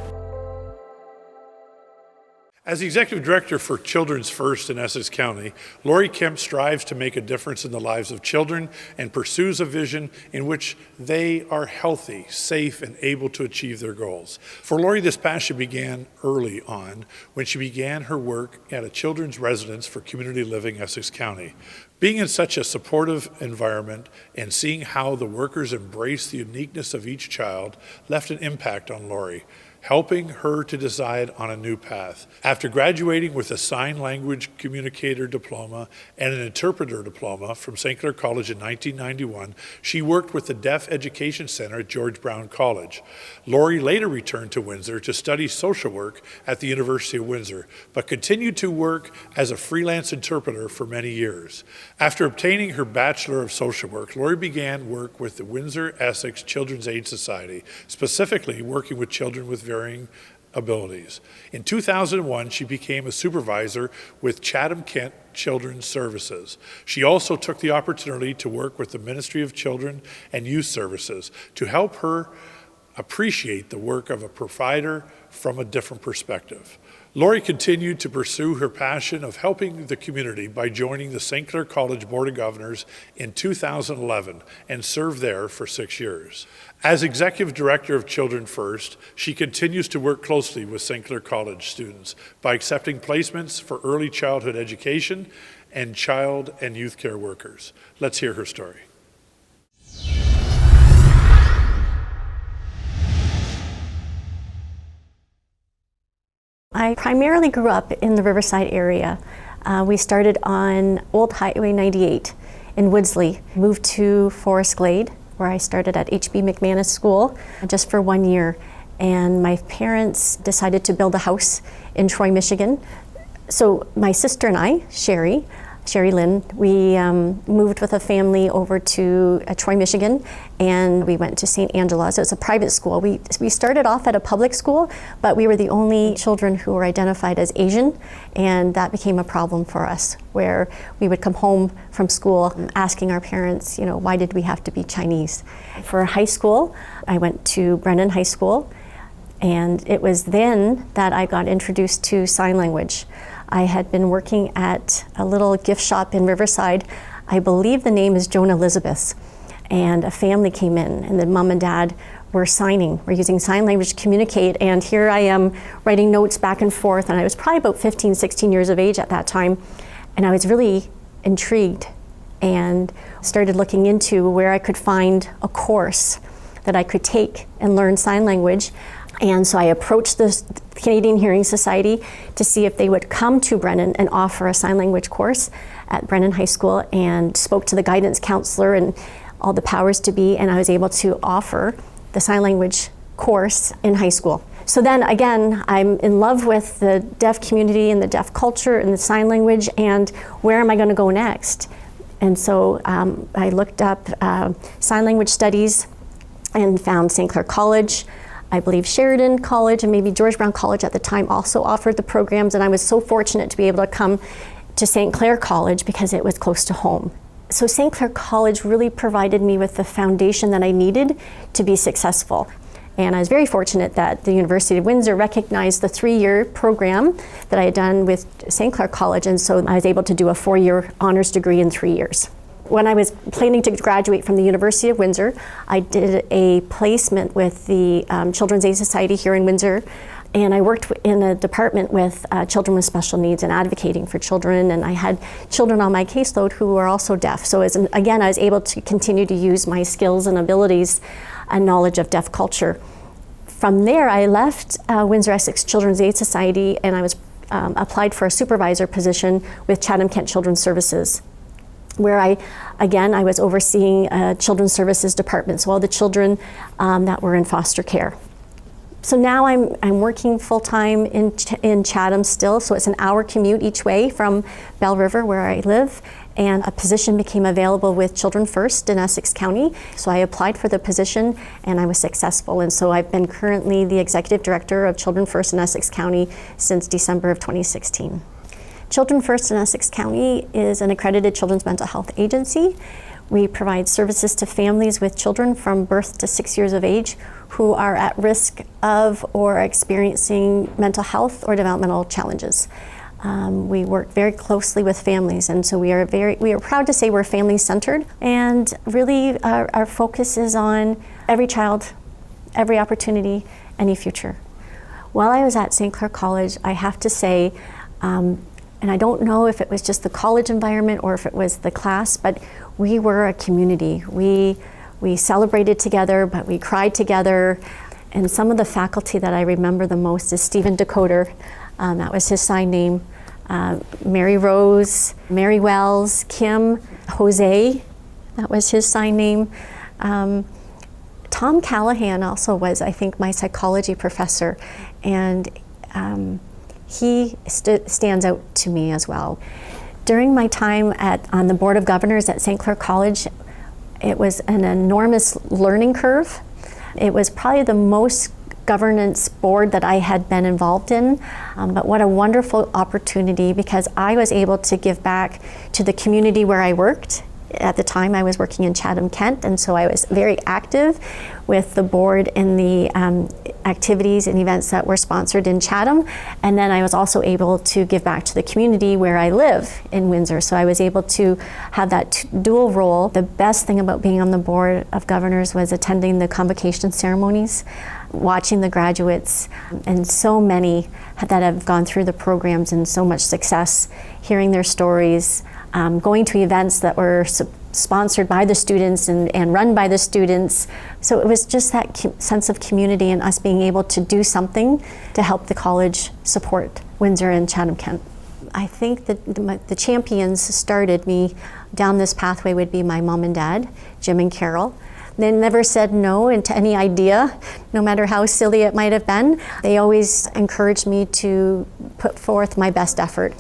As the Executive Director for Children's First in Essex County, Lori Kemp strives to make a difference in the lives of children and pursues a vision in which they are healthy, safe, and able to achieve their goals. For Lori, this passion began early on when she began her work at a children's residence for community living Essex County. Being in such a supportive environment and seeing how the workers embrace the uniqueness of each child left an impact on Lori, helping her to decide on a new path. After graduating with a sign language communicator diploma and an interpreter diploma from St. Clair College in 1991, she worked with the Deaf Education Center at George Brown College. Lori later returned to Windsor to study social work at the University of Windsor, but continued to work as a freelance interpreter for many years. After obtaining her Bachelor of Social Work, Lori began work with the Windsor-Essex Children's Aid Society, specifically working with children with varying abilities. In 2001, she became a supervisor with Chatham-Kent Children's Services. She also took the opportunity to work with the Ministry of Children and Youth Services to help her appreciate the work of a provider from a different perspective. Lori continued to pursue her passion of helping the community by joining the St. Clair College Board of Governors in 2011 and served there for 6 years. As Executive Director of Children First, she continues to work closely with St. Clair College students by accepting placements for early childhood education and child and youth care workers. Let's hear her story. I primarily grew up in the Riverside area. We started on Old Highway 98 in Woodsley, moved to Forest Glade, where I started at H.B. McManus School just for 1 year. And my parents decided to build a house in Troy, Michigan. So my sister and I, Sherry Lynn, we moved with a family over to Troy, Michigan, and we went to St. Angela's. It was a private school. We started off at a public school, but we were the only children who were identified as Asian, and that became a problem for us, where we would come home from school asking our parents, why did we have to be Chinese? For high school, I went to Brennan High School, and it was then that I got introduced to sign language. I had been working at a little gift shop in Riverside. I believe the name is Joan Elizabeth's. And a family came in, and the mom and dad were using sign language to communicate. And here I am writing notes back and forth. And I was probably about 15, 16 years of age at that time. And I was really intrigued and started looking into where I could find a course that I could take and learn sign language. And so I approached the Canadian Hearing Society to see if they would come to Brennan and offer a sign language course at Brennan High School, and spoke to the guidance counselor and all the powers to be, and I was able to offer the sign language course in high school. So then again, I'm in love with the deaf community and the deaf culture and the sign language, and where am I going to go next? And so I looked up sign language studies and found St. Clair College. I believe Sheridan College and maybe George Brown College at the time also offered the programs, and I was so fortunate to be able to come to St. Clair College because it was close to home. So St. Clair College really provided me with the foundation that I needed to be successful. And I was very fortunate that the University of Windsor recognized the 3-year program that I had done with St. Clair College, and so I was able to do a 4-year honors degree in 3 years. When I was planning to graduate from the University of Windsor, I did a placement with the Children's Aid Society here in Windsor, and I worked in a department with children with special needs and advocating for children, and I had children on my caseload who were also deaf. So again, I was able to continue to use my skills and abilities and knowledge of deaf culture. From there, I left Windsor-Essex Children's Aid Society, and I was applied for a supervisor position with Chatham-Kent Children's Services, where I was overseeing children's services department, so all the children that were in foster care. So now I'm working full-time in Chatham still, so it's an hour commute each way from Bell River, where I live, and a position became available with Children First in Essex County. So I applied for the position and I was successful. And so I've been currently the Executive Director of Children First in Essex County since December of 2016. Children First in Essex County is an accredited children's mental health agency. We provide services to families with children from birth to 6 years of age who are at risk of or experiencing mental health or developmental challenges. We work very closely with families, and so we are proud to say we're family-centered, and really our focus is on every child, every opportunity, any future. While I was at St. Clair College, I have to say, and I don't know if it was just the college environment or if it was the class, but we were a community. We celebrated together, but we cried together. And some of the faculty that I remember the most is Stephen Decoder, that was his sign name, Mary Rose, Mary Wells, Kim, Jose, that was his sign name. Tom Callahan also was, I think, my psychology professor, and he stands out to me as well. During my time on the Board of Governors at St. Clair College, it was an enormous learning curve. It was probably the most governance board that I had been involved in, but what a wonderful opportunity, because I was able to give back to the community where I worked. At the time I was working in Chatham, Kent, and so I was very active with the board in the activities and events that were sponsored in Chatham, and then I was also able to give back to the community where I live in Windsor, so I was able to have that dual role. The best thing about being on the Board of Governors was attending the convocation ceremonies, watching the graduates, and so many that have gone through the programs and so much success, hearing their stories, going to events that were sponsored by the students and run by the students. So it was just that sense of community and us being able to do something to help the college support Windsor and Chatham-Kent. I think that the champions started me down this pathway would be my mom and dad, Jim and Carol. They never said no to any idea, no matter how silly it might have been. They always encouraged me to put forth my best effort.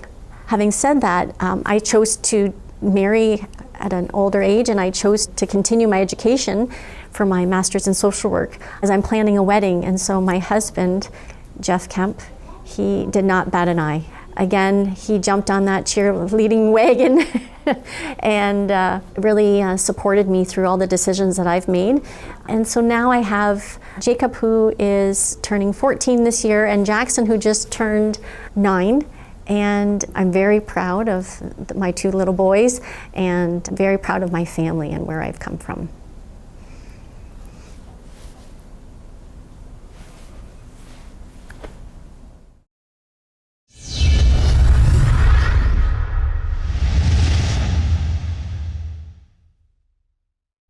Having said that, I chose to marry at an older age, and I chose to continue my education for my master's in social work as I'm planning a wedding. And so my husband, Jeff Kemp, he did not bat an eye. Again, he jumped on that cheerleading wagon and really supported me through all the decisions that I've made. And so now I have Jacob, who is turning 14 this year, and Jackson, who just turned 9. And I'm very proud of my 2 little boys, and very proud of my family and where I've come from.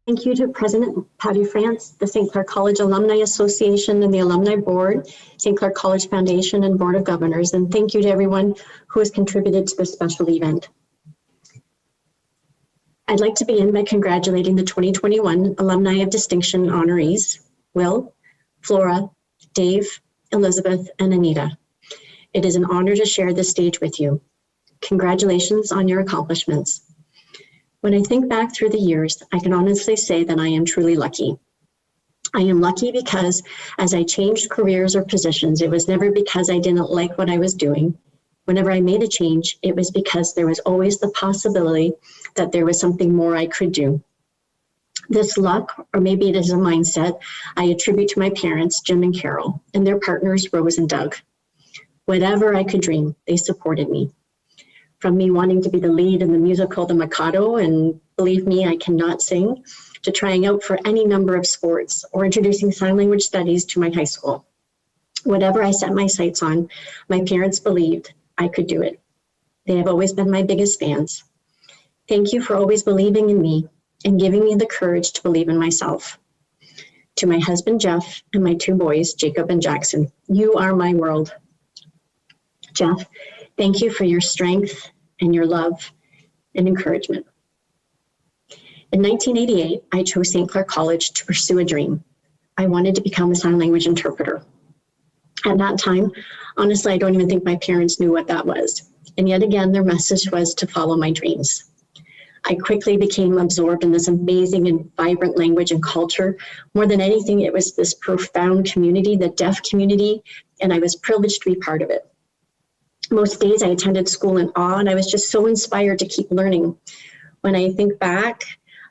Thank you to President Patty France, the St. Clair College Alumni Association and the Alumni Board, St. Clair College Foundation and Board of Governors, and thank you to everyone who has contributed to this special event. I'd like to begin by congratulating the 2021 Alumni of Distinction honorees, Will, Flora, Dave, Elizabeth, and Anita. It is an honor to share this stage with you. Congratulations on your accomplishments. When I think back through the years, I can honestly say that I am truly lucky. I am lucky because as I changed careers or positions, it was never because I didn't like what I was doing. Whenever I made a change, it was because there was always the possibility that there was something more I could do. This luck, or maybe it is a mindset, I attribute to my parents, Jim and Carol, and their partners, Rose and Doug. Whatever I could dream, they supported me. From me wanting to be the lead in the musical The Mikado, and believe me, I cannot sing, to trying out for any number of sports or introducing sign language studies to my high school. Whatever I set my sights on, my parents believed I could do it. They have always been my biggest fans. Thank you for always believing in me and giving me the courage to believe in myself. To my husband, Jeff, and my 2 boys, Jacob and Jackson, you are my world. Jeff, thank you for your strength and your love and encouragement. In 1988, I chose St. Clair College to pursue a dream. I wanted to become a sign language interpreter. At that time, honestly, I don't even think my parents knew what that was. And yet again, their message was to follow my dreams. I quickly became absorbed in this amazing and vibrant language and culture. More than anything, it was this profound community, the deaf community, and I was privileged to be part of it. Most days I attended school in awe, and I was just so inspired to keep learning. When I think back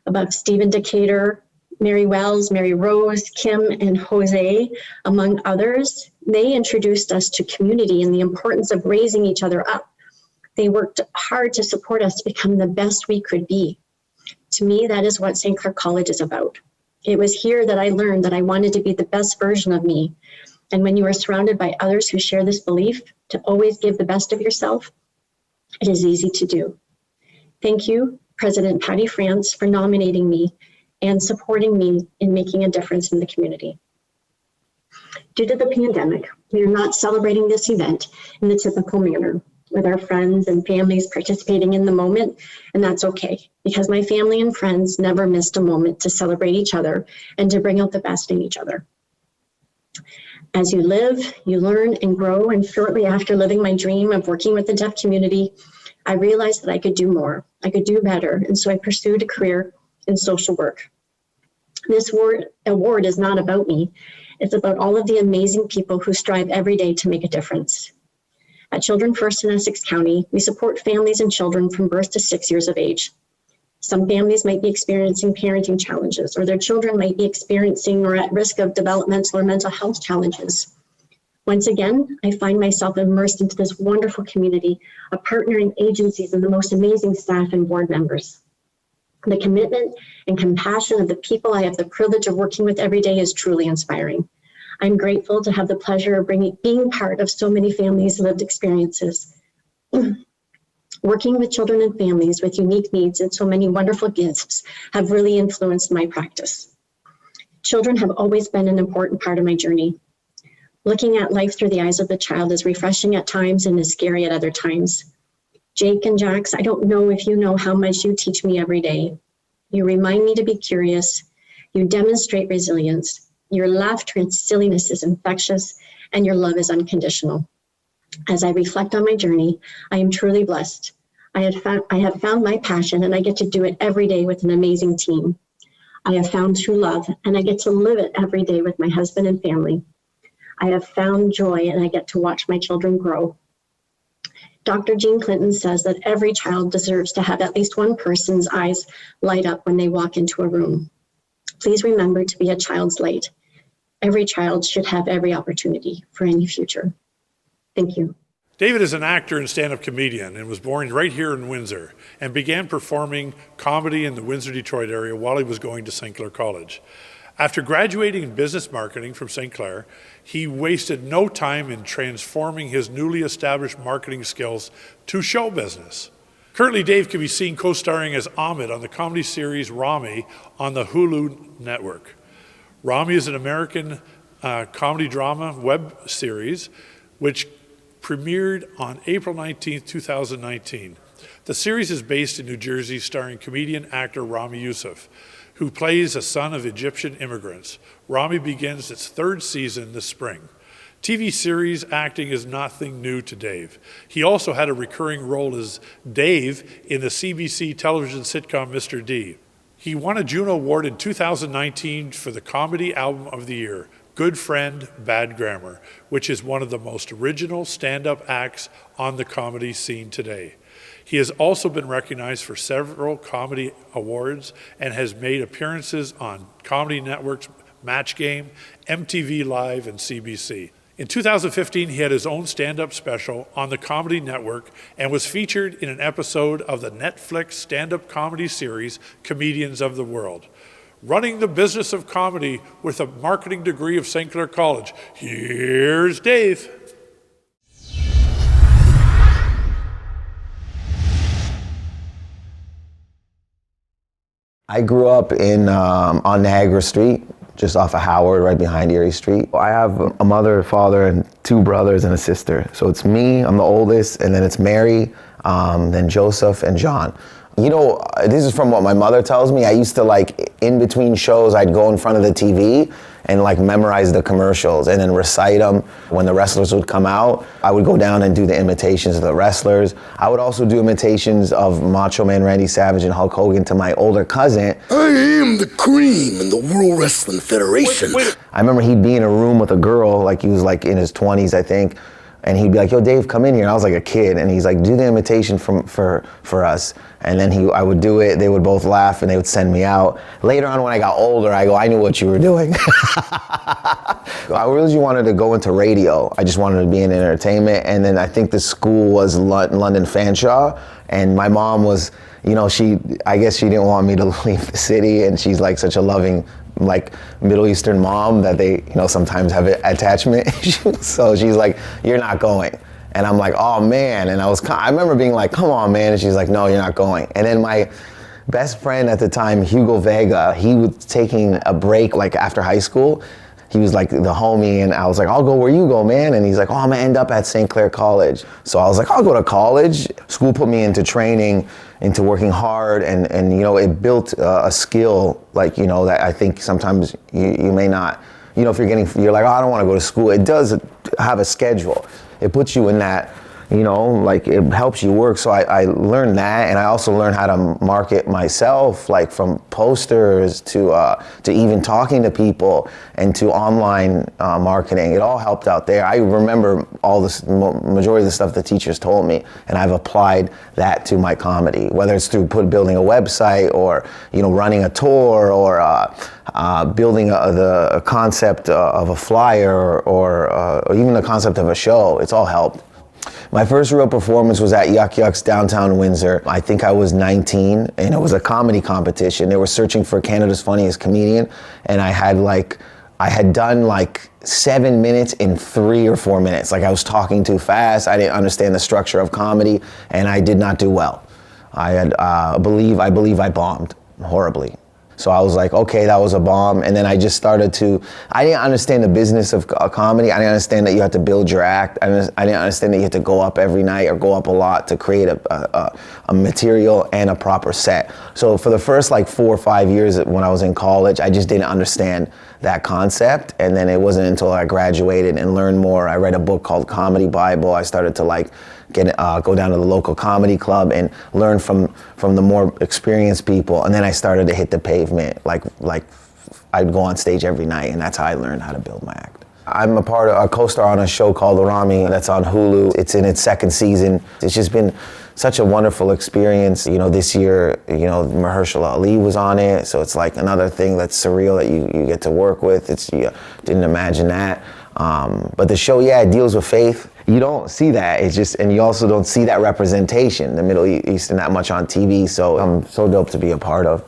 about Stephen Decatur, Mary Wells, Mary Rose, Kim, and Jose, among others, they introduced us to community and the importance of raising each other up. They worked hard to support us to become the best we could be. To me, that is what St. Clair College is about. It was here that I learned that I wanted to be the best version of me. And when you are surrounded by others who share this belief to always give the best of yourself, it is easy to do. Thank you, President Patty France, for nominating me and supporting me in making a difference in the community. Due to the pandemic, we are not celebrating this event in the typical manner, with our friends and families participating in the moment, and that's okay, because my family and friends never missed a moment to celebrate each other and to bring out the best in each other. As you live, you learn and grow, and shortly after living my dream of working with the deaf community, I realized that I could do more, I could do better, and so I pursued a career in social work. This award is not about me, it's about all of the amazing people who strive every day to make a difference. At Children First in Essex County, we support families and children from birth to 6 years of age. Some families might be experiencing parenting challenges, or their children might be experiencing or at risk of developmental or mental health challenges. Once again, I find myself immersed into this wonderful community of partnering agencies and the most amazing staff and board members. The commitment and compassion of the people I have the privilege of working with every day is truly inspiring. I'm grateful to have the pleasure of being part of so many families' lived experiences. Working with children and families with unique needs and so many wonderful gifts have really influenced my practice. Children have always been an important part of my journey. Looking at life through the eyes of the child is refreshing at times and is scary at other times. Jake and Jax, I don't know if you know how much you teach me every day. You remind me to be curious. You demonstrate resilience. Your laughter and silliness is infectious, and your love is unconditional. As I reflect on my journey, I am truly blessed. I have found my passion, and I get to do it every day with an amazing team. I have found true love, and I get to live it every day with my husband and family. I have found joy, and I get to watch my children grow. Dr. Jean Clinton says that every child deserves to have at least one person's eyes light up when they walk into a room. Please remember to be a child's light. Every child should have every opportunity for any future. Thank you. David is an actor and stand-up comedian and was born right here in Windsor and began performing comedy in the Windsor-Detroit area while he was going to St. Clair College. After graduating in business marketing from St. Clair, he wasted no time in transforming his newly established marketing skills to show business. Currently, Dave can be seen co-starring as Ahmed on the comedy series Rami on the Hulu network. Rami is an American comedy drama web series which premiered on April 19, 2019. The series is based in New Jersey, starring comedian actor Rami Youssef, who plays a son of Egyptian immigrants. Rami begins its third season this spring. TV series acting is nothing new to Dave. He also had a recurring role as Dave in the CBC television sitcom Mr. D. He won a Juno Award in 2019 for the Comedy Album of the Year, Good Friend, Bad Grammar, which is one of the most original stand-up acts on the comedy scene today. He has also been recognized for several comedy awards and has made appearances on Comedy Network's Match Game, MTV Live, and CBC. In 2015, he had his own stand-up special on the Comedy Network and was featured in an episode of the Netflix stand-up comedy series, Comedians of the World. Running the business of comedy with a marketing degree of St. Clair College, here's Dave. I grew up on Niagara Street, just off of Howard, right behind Erie Street. I have a mother, father, and two brothers and a sister. So it's me, I'm the oldest, and then it's Mary, then Joseph and John. You know, this is from what my mother tells me. I used to, like, in between shows, I'd go in front of the TV and like memorize the commercials and then recite them. When the wrestlers would come out, I would go down and do the imitations of the wrestlers. I would also do imitations of Macho Man Randy Savage and Hulk Hogan to my older cousin. I am the cream in the World Wrestling Federation. I remember he'd be in a room with a girl, like he was like in his 20s, I think, and he'd be like, yo, Dave, come in here. And I was like a kid, and he's like, do the imitation for us. And then I would do it, they would both laugh, and they would send me out. Later on, when I got older, I knew what you were doing. I really wanted to go into radio. I just wanted to be in entertainment, and then I think the school was London Fanshawe, and my mom was, I guess she didn't want me to leave the city, and she's like such a loving, like Middle Eastern mom that they, sometimes have an attachment issues. So she's like, you're not going. And I'm like, oh man. And I remember being like, come on, man. And she's like, no, you're not going. And then my best friend at the time, Hugo Vega, he was taking a break like after high school. He was like the homie, and I was like, I'll go where you go, man. And he's like, oh, I'm gonna end up at St. Clair College. So I was like, I'll go to college. School put me into training, into working hard, and it built a skill, like, that I think sometimes you may not, if you're like, oh, I don't wanna go to school. It does have a schedule. It puts you in that, like it helps you work. So I learned that, and I also learned how to market myself, like from posters to even talking to people and to online marketing. It all helped out there. I remember all this, majority of the stuff the teachers told me, and I've applied that to my comedy, whether it's through building a website or, running a tour or building the concept of a flyer or even the concept of a show. It's all helped. My first real performance was at Yuck Yucks downtown Windsor. I think I was 19, and it was a comedy competition. They were searching for Canada's funniest comedian, and I had done like 7 minutes in 3 or 4 minutes. Like I was talking too fast. I didn't understand the structure of comedy, and I did not do well. I believe I bombed horribly. So I was like, okay, that was a bomb. And then I just started I didn't understand the business of comedy. I didn't understand that you had to build your act. I didn't understand that you had to go up every night or go up a lot to create a material and a proper set. So for the first like 4 or 5 years when I was in college, I just didn't understand that concept. And then it wasn't until I graduated and learned more. I read a book called Comedy Bible. I started to go down to the local comedy club and learn from the more experienced people. And then I started to hit the pavement. Like I'd go on stage every night, and that's how I learned how to build my act. I'm a co-star on a show called Rami that's on Hulu. It's in its 2nd season. It's just been such a wonderful experience. This year, Mahershala Ali was on it. So it's like another thing that's surreal that you get to work with. You didn't imagine that. But the show, it deals with faith. You don't see that. And you also don't see that representation, the Middle Eastern, that much on TV. So I'm so dope to be a part of.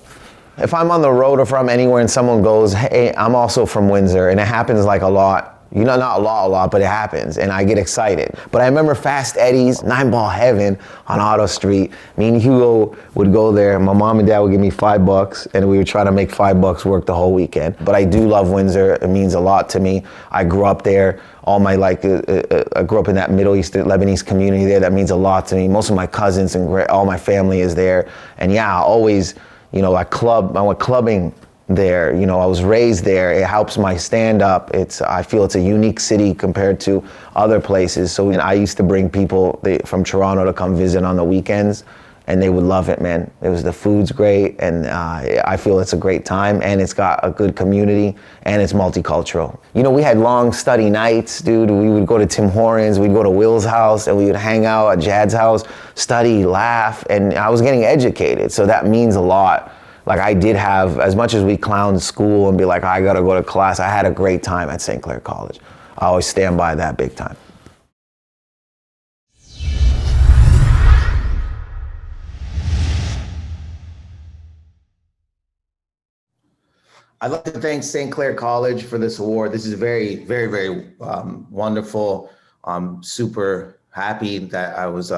If I'm on the road or if I'm anywhere and someone goes, hey, I'm also from Windsor, and it happens like a lot. Not a lot, but it happens, and I get excited. But I remember Fast Eddie's 9-Ball Heaven on Otto Street. Me and Hugo would go there. My mom and dad would give me $5, and we would try to make $5 work the whole weekend. But I do love Windsor. It means a lot to me. I grew up there. I grew up in that Middle Eastern Lebanese community there. That means a lot to me. Most of my cousins and all my family is there. And I always, I went clubbing there. I was raised there. It helps my stand-up. I feel it's a unique city compared to other places. So I used to bring people from Toronto to come visit on the weekends, and they would love it, man. The food's great, and I feel it's a great time, and it's got a good community, and it's multicultural. We had long study nights, dude. We would go to Tim Hortons, we'd go to Will's house, and we would hang out at Jad's house, study, laugh, and I was getting educated, so that means a lot. Like I did have, as much as we clowned school and be like, I gotta go to class, I had a great time at St. Clair College. I always stand by that big time. I'd like to thank St. Clair College for this award. This is very, very, very wonderful. I'm super happy that I was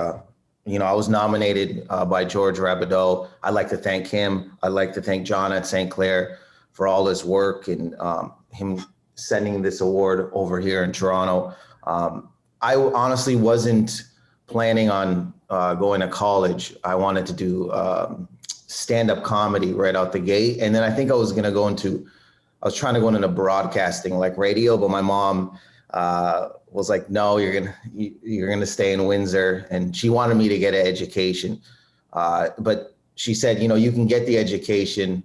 nominated by George Rabideau. I'd like to thank him. I'd like to thank John at St. Clair for all his work and him sending this award over here in Toronto. I honestly wasn't planning on going to college. I wanted to do stand-up comedy right out the gate. And then I think I was gonna go into I was trying to go into broadcasting, like radio, but my mom was like, no, you're gonna stay in Windsor. And she wanted me to get an education. But she said, you can get the education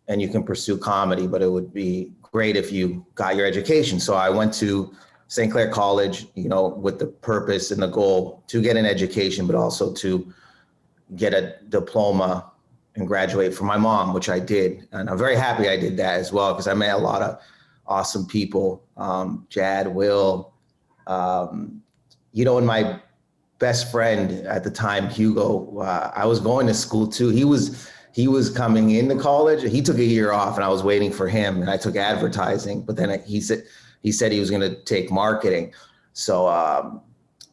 and you can pursue comedy, but it would be great if you got your education. So I went to St. Clair College, with the purpose and the goal to get an education, but also to get a diploma and graduate for my mom, which I did. And I'm very happy I did that as well, because I met a lot of awesome people, Jad, Will, and my best friend at the time, Hugo, I was going to school too. He was coming into college. He took a year off and I was waiting for him, and I took advertising, but then he said he was going to take marketing. So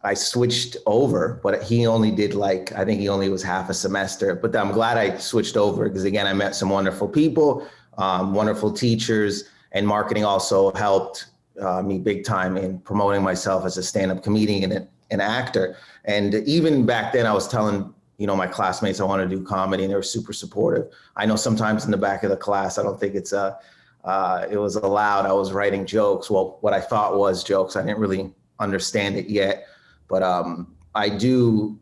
I switched over, but he only did I think he only was half a semester, but I'm glad I switched over because again, I met some wonderful people, wonderful teachers, and marketing also helped me big time in promoting myself as a stand-up comedian and an actor. And even back then I was telling, my classmates I want to do comedy, and they were super supportive. I know sometimes in the back of the class, I don't think it was allowed. I was writing jokes. Well, what I thought was jokes. I didn't really understand it yet. But I do,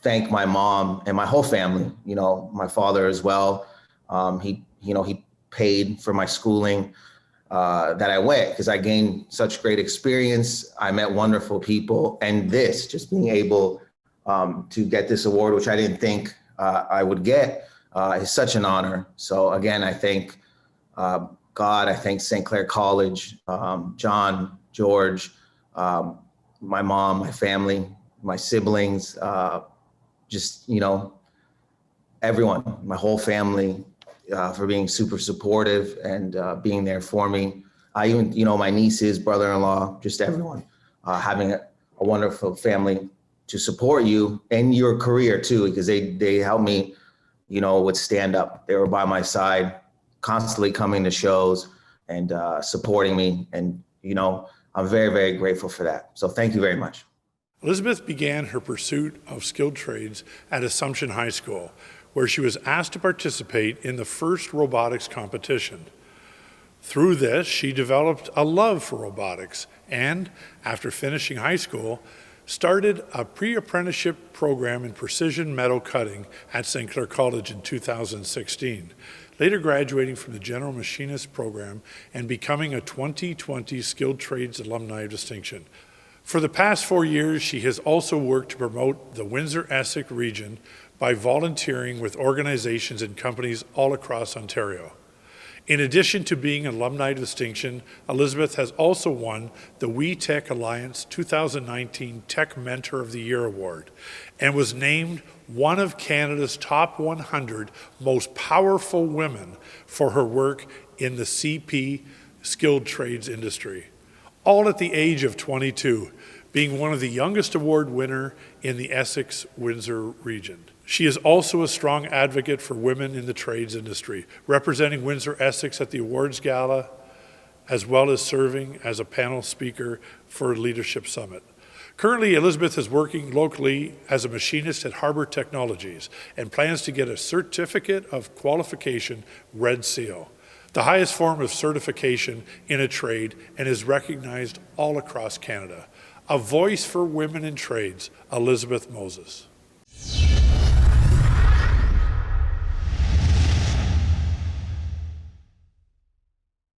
thank my mom and my whole family, my father as well. He paid for my schooling that I went, because I gained such great experience. I met wonderful people, and just being able to get this award, which I didn't think I would get, is such an honor. So again, I thank God, I thank St. Clair College, John, George, my mom, my family, my siblings, everyone, my whole family, for being super supportive and being there for me. I even, my nieces, brother-in-law, just everyone, having a wonderful family to support you and your career too, because they helped me, with stand up. They were by my side, constantly coming to shows and supporting me. And, I'm very, very grateful for that. So thank you very much. Elizabeth began her pursuit of skilled trades at Assumption High School, where she was asked to participate in the first robotics competition. Through this, she developed a love for robotics and, after finishing high school, started a pre-apprenticeship program in precision metal cutting at St. Clair College in 2016, later graduating from the General Machinist program and becoming a 2020 Skilled Trades Alumni of Distinction. For the past 4 years, she has also worked to promote the Windsor-Essex region by volunteering with organizations and companies all across Ontario. In addition to being an Alumni of Distinction, Elizabeth has also won the We Tech Alliance 2019 Tech Mentor of the Year Award and was named one of Canada's top 100 most powerful women for her work in the CP skilled trades industry, all at the age of 22, being one of the youngest award winner in the Essex-Windsor region. She is also a strong advocate for women in the trades industry, representing Windsor-Essex at the awards gala, as well as serving as a panel speaker for Leadership Summit. Currently, Elizabeth is working locally as a machinist at Harbour Technologies and plans to get a Certificate of Qualification Red Seal, the highest form of certification in a trade, and is recognized all across Canada. A voice for women in trades, Elizabeth Moses.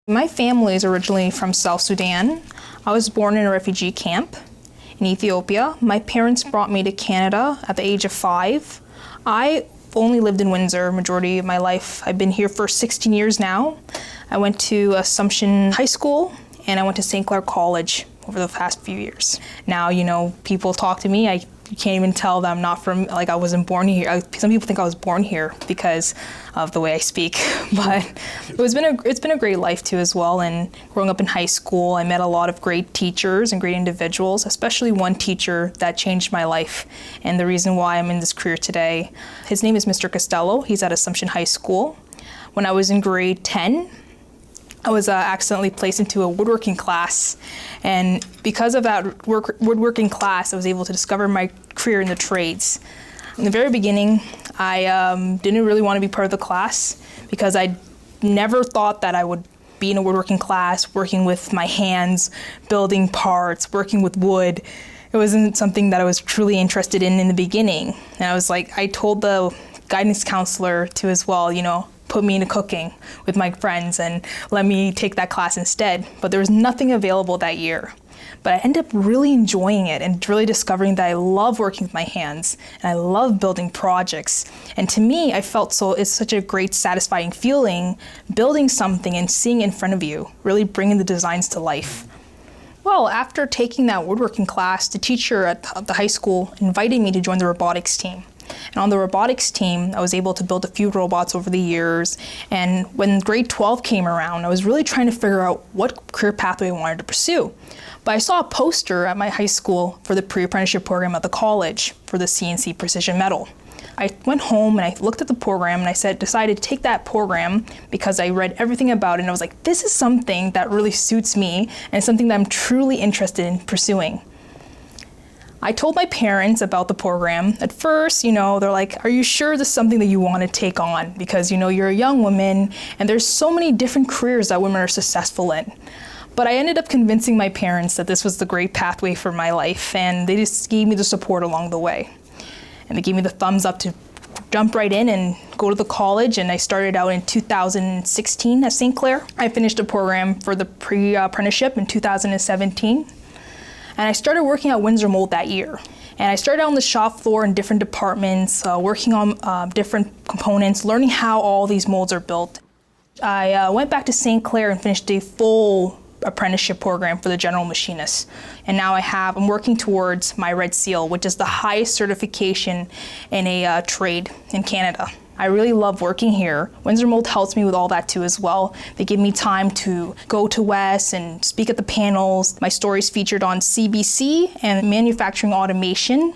My family is originally from South Sudan. I was born in a refugee camp in Ethiopia. My parents brought me to Canada at the age of 5. I only lived in Windsor majority of my life. I've been here for 16 years now. I went to Assumption High School and I went to St. Clair College over the past few years. Now, people talk to me, you can't even tell that I'm not from, I wasn't born here. Some people think I was born here because of the way I speak, but it's been a great life too as well. And growing up in high school, I met a lot of great teachers and great individuals, especially one teacher that changed my life and the reason why I'm in this career today. His name is Mr. Costello. He's at Assumption High School. When I was in grade 10, I was accidentally placed into a woodworking class, and because of that woodworking class, I was able to discover my career in the trades. In the very beginning, I didn't really want to be part of the class because I never thought that I would be in a woodworking class, working with my hands, building parts, working with wood. It wasn't something that I was truly interested in the beginning. And I was like, I told the guidance counselor to as well, put me into cooking with my friends and let me take that class instead. But there was nothing available that year. But I ended up really enjoying it and really discovering that I love working with my hands and I love building projects. And to me, I felt it's such a great, satisfying feeling building something and seeing it in front of you, really bringing the designs to life. Well, after taking that woodworking class, the teacher at the high school invited me to join the robotics team. And on the robotics team, I was able to build a few robots over the years. And when grade 12 came around, I was really trying to figure out what career pathway I wanted to pursue. But I saw a poster at my high school for the pre-apprenticeship program at the college for the CNC precision metal. I went home and I looked at the program and I decided to take that program because I read everything about it and I was like, this is something that really suits me and something that I'm truly interested in pursuing. I told my parents about the program. At first, they're like, are you sure this is something that you want to take on? Because, you're a young woman and there's so many different careers that women are successful in. But I ended up convincing my parents that this was the great pathway for my life, and they just gave me the support along the way. And they gave me the thumbs up to jump right in and go to the college, and I started out in 2016 at St. Clair. I finished a program for the pre-apprenticeship in 2017, and I started working at Windsor Mold that year. And I started out on the shop floor in different departments, working on different components, learning how all these molds are built. I went back to St. Clair and finished a full apprenticeship program for the general machinist. And now I'm working towards my Red Seal, which is the highest certification in a trade in Canada. I really love working here. Windsor Mold helps me with all that too as well. They give me time to go to West and speak at the panels. My story's featured on CBC and manufacturing automation,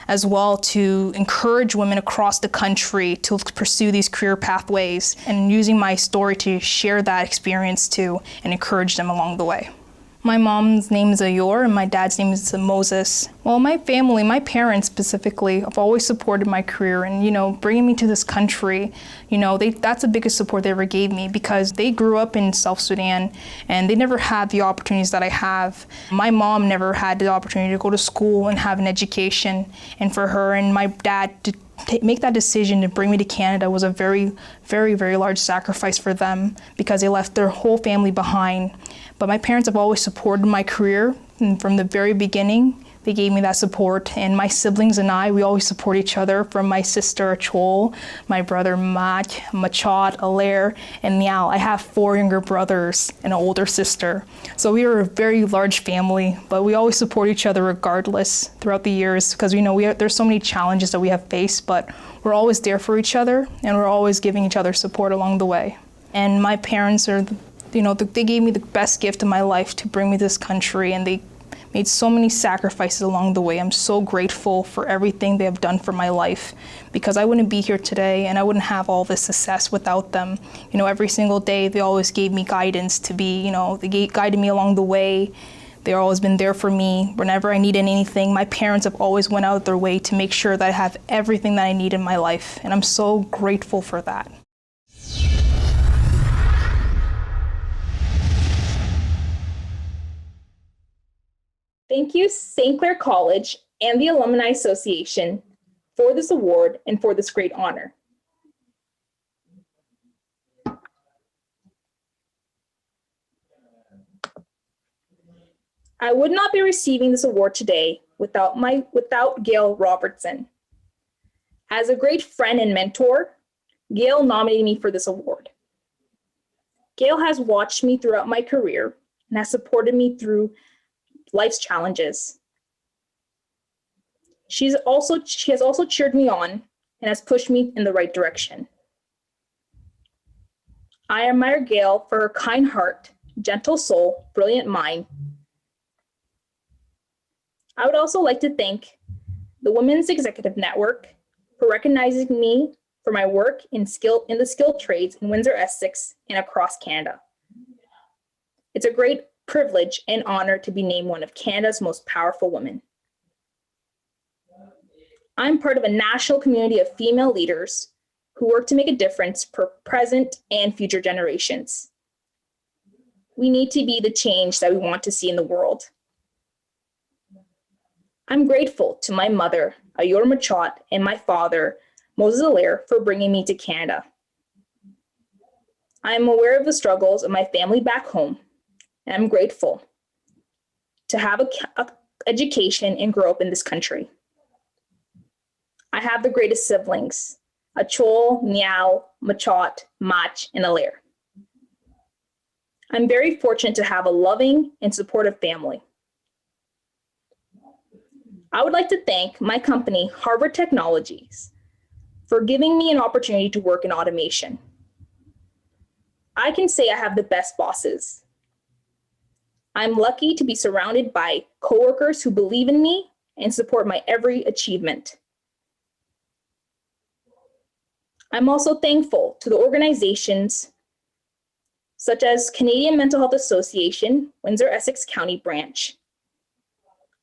as well to encourage women across the country to pursue these career pathways and using my story to share that experience too and encourage them along the way. My mom's name is Ayor and my dad's name is Moses. Well, my family, my parents specifically, have always supported my career and, bringing me to this country, that's the biggest support they ever gave me because they grew up in South Sudan and they never had the opportunities that I have. My mom never had the opportunity to go to school and have an education, and for her and my dad to make that decision to bring me to Canada was a very, very, very large sacrifice for them because they left their whole family behind. But my parents have always supported my career, and from the very beginning, they gave me that support. And my siblings and I, we always support each other, from my sister, Chol, my brother, Machot, Alair, and Nial. I have 4 younger brothers and an older sister. So we are a very large family, but we always support each other regardless throughout the years because there's so many challenges that we have faced, but we're always there for each other and we're always giving each other support along the way. And my parents are they gave me the best gift of my life to bring me to this country, and they made so many sacrifices along the way. I'm so grateful for everything they have done for my life because I wouldn't be here today and I wouldn't have all this success without them. Every single day they always gave me guidance to be, they guided me along the way. They've always been there for me whenever I needed anything. My parents have always went out of their way to make sure that I have everything that I need in my life, and I'm so grateful for that. Thank you, St. Clair College and the Alumni Association for this award and for this great honor. I would not be receiving this award today without Gail Robertson. As a great friend and mentor, Gail nominated me for this award. Gail has watched me throughout my career and has supported me through life's challenges. She has also cheered me on and has pushed me in the right direction. I admire Gail for her kind heart, gentle soul, brilliant mind. I would also like to thank the Women's Executive Network for recognizing me for my work in the skilled trades in Windsor, Essex, and across Canada. It's a great privilege and honor to be named one of Canada's most powerful women. I'm part of a national community of female leaders who work to make a difference for present and future generations. We need to be the change that we want to see in the world. I'm grateful to my mother, Ayor Machot, and my father, Moses Allaire, for bringing me to Canada. I am aware of the struggles of my family back home, and I'm grateful to have an education and grow up in this country. I have the greatest siblings, Achol, Nial, Machot, Mach, and Allaire. I'm very fortunate to have a loving and supportive family. I would like to thank my company, Harvard Technologies, for giving me an opportunity to work in automation. I can say I have the best bosses. I'm lucky to be surrounded by coworkers who believe in me and support my every achievement. I'm also thankful to the organizations such as Canadian Mental Health Association, Windsor-Essex County Branch,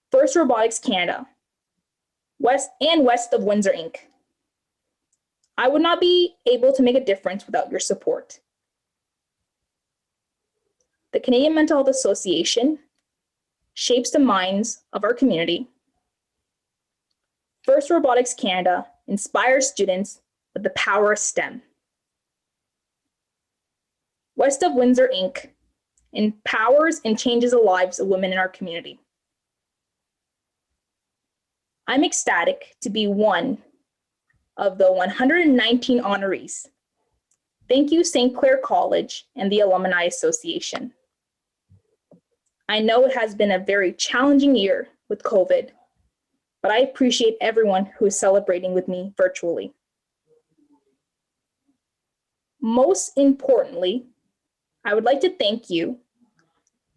First Robotics Canada, West of Windsor Inc. I would not be able to make a difference without your support. The Canadian Mental Health Association shapes the minds of our community. First Robotics Canada inspires students with the power of STEM. West of Windsor Inc. empowers and changes the lives of women in our community. I'm ecstatic to be one of the 119 honorees. Thank you, St. Clair College and the Alumni Association. I know it has been a very challenging year with COVID, but I appreciate everyone who is celebrating with me virtually. Most importantly, I would like to thank you,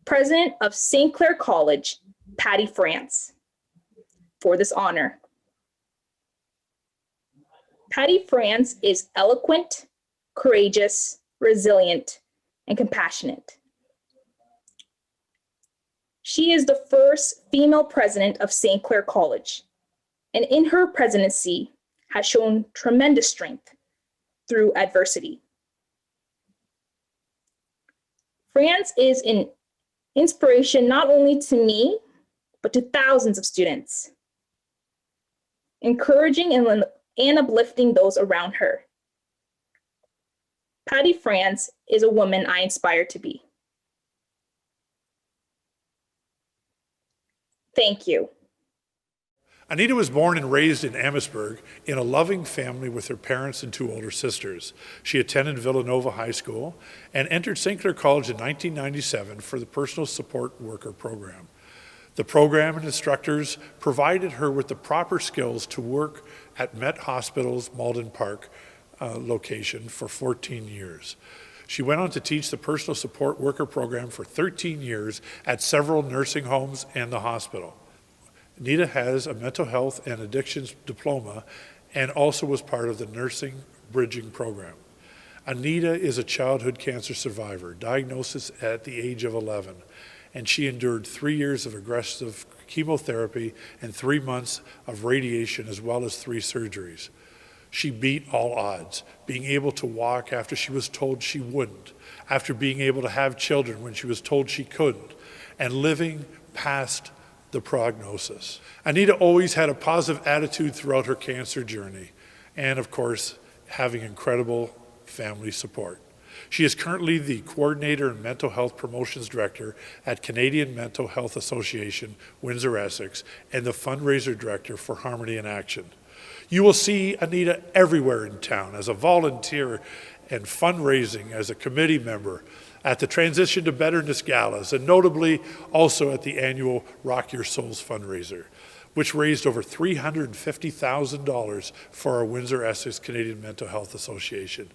President of St. Clair College, Patty France, for this honor. Patty France is eloquent, courageous, resilient, and compassionate. She is the first female president of St. Clair College, and in her presidency has shown tremendous strength through adversity. France is an inspiration not only to me, but to thousands of students, encouraging and uplifting those around her. Patty France is a woman I aspire to be. Thank you. Anita was born and raised in Amherstburg in a loving family with her parents and two older sisters. She attended Villanova High School and entered St. Clair College in 1997 for the Personal Support Worker program. The program and instructors provided her with the proper skills to work at Met Hospital's Malden Park location for 14 years. She went on to teach the Personal Support Worker program for 13 years at several nursing homes and the hospital. Anita has a mental health and addictions diploma and also was part of the nursing bridging program. Anita is a childhood cancer survivor, diagnosis at the age of 11, and she endured 3 years of aggressive chemotherapy and 3 months of radiation as well as 3 surgeries. She beat all odds, being able to walk after she was told she wouldn't, after being able to have children when she was told she couldn't, and living past the prognosis. Anita always had a positive attitude throughout her cancer journey, and of course, having incredible family support. She is currently the Coordinator and Mental Health Promotions Director at Canadian Mental Health Association, Windsor-Essex, and the Fundraiser Director for Harmony in Action. You will see Anita everywhere in town as a volunteer and fundraising as a committee member, at the Transition to Betterness Galas, and notably also at the annual Rock Your Souls fundraiser, which raised over $350,000 for our Windsor-Essex Canadian Mental Health Association.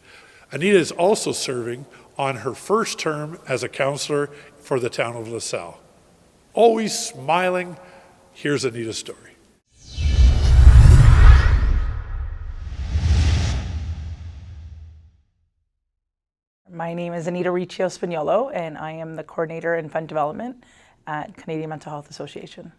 Anita is also serving on her first term as a counselor for the town of LaSalle. Always smiling, here's Anita's story. My name is Anita Riccio-Spagnuolo, and I am the Coordinator in Fund Development at Canadian Mental Health Association.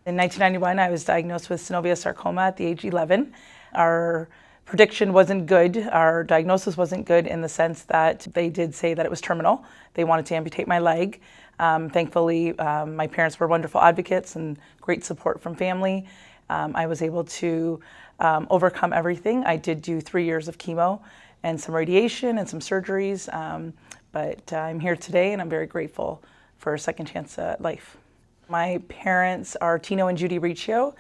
In 1991, I was diagnosed with synovial sarcoma at the age 11. Our prediction wasn't good. Our diagnosis wasn't good in the sense that they did say that it was terminal. They wanted to amputate my leg. Thankfully, my parents were wonderful advocates and great support from family. I was able to overcome everything. I did do 3 years of chemo and some radiation and some surgeries, but I'm here today and I'm very grateful for a second chance at life. My parents are Tino and Judy Riccio,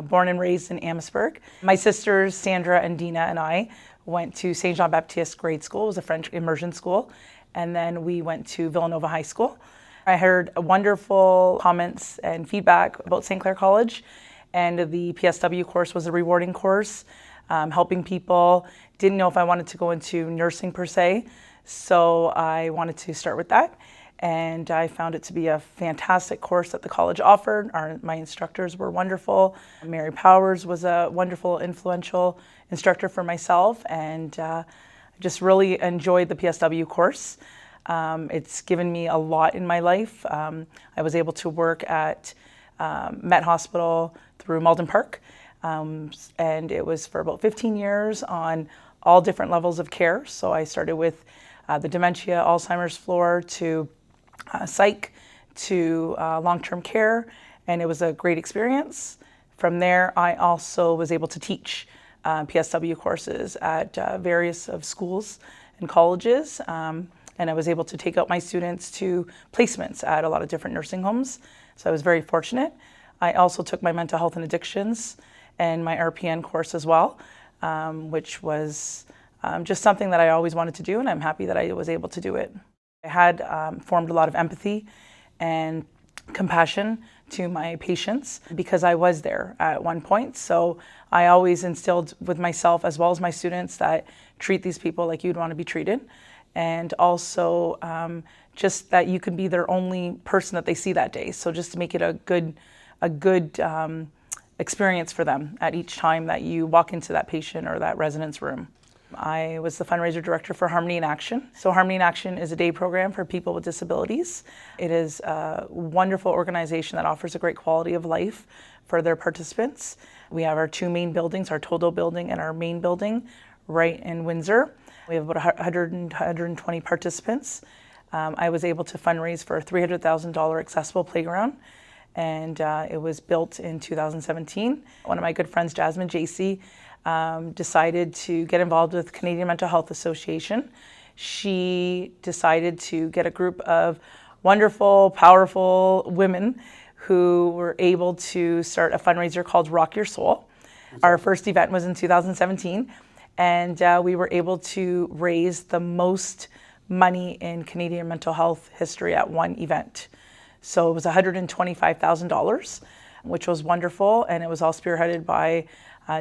born and raised in Amherstburg. My sisters, Sandra and Dina, and I went to St. Jean-Baptiste grade school. It was a French immersion school. And then we went to Villanova High School. I heard wonderful comments and feedback about St. Clair College, and the PSW course was a rewarding course, helping people. Didn't know if I wanted to go into nursing per se, so I wanted to start with that. And I found it to be a fantastic course that the college offered. My instructors were wonderful. Mary Powers was a wonderful, influential instructor for myself, and just really enjoyed the PSW course. It's given me a lot in my life. I was able to work at Met Hospital through Malden Park, and it was for about 15 years on all different levels of care. So I started with the dementia, Alzheimer's floor, to psych, to long-term care, and it was a great experience. From there, I also was able to teach PSW courses at various of schools and colleges, and I was able to take out my students to placements at a lot of different nursing homes, so I was very fortunate. I also took my mental health and addictions and my RPN course as well, which was just something that I always wanted to do, and I'm happy that I was able to do it. I had formed a lot of empathy and compassion to my patients because I was there at one point. So I always instilled with myself as well as my students that treat these people like you'd want to be treated. And also just that you can be their only person that they see that day. So just to make it a good experience for them at each time that you walk into that patient or that resident's room. I was the fundraiser director for Harmony in Action. So Harmony in Action is a day program for people with disabilities. It is a wonderful organization that offers a great quality of life for their participants. We have our two main buildings, our Todo building and our main building right in Windsor. We have about 120 participants. I was able to fundraise for a $300,000 accessible playground, and it was built in 2017. One of my good friends, Jasmine JC, decided to get involved with Canadian Mental Health Association. She decided to get a group of wonderful, powerful women who were able to start a fundraiser called Rock Your Soul. Our first event was in 2017, and we were able to raise the most money in Canadian mental health history at one event. So it was $125,000, which was wonderful, and it was all spearheaded by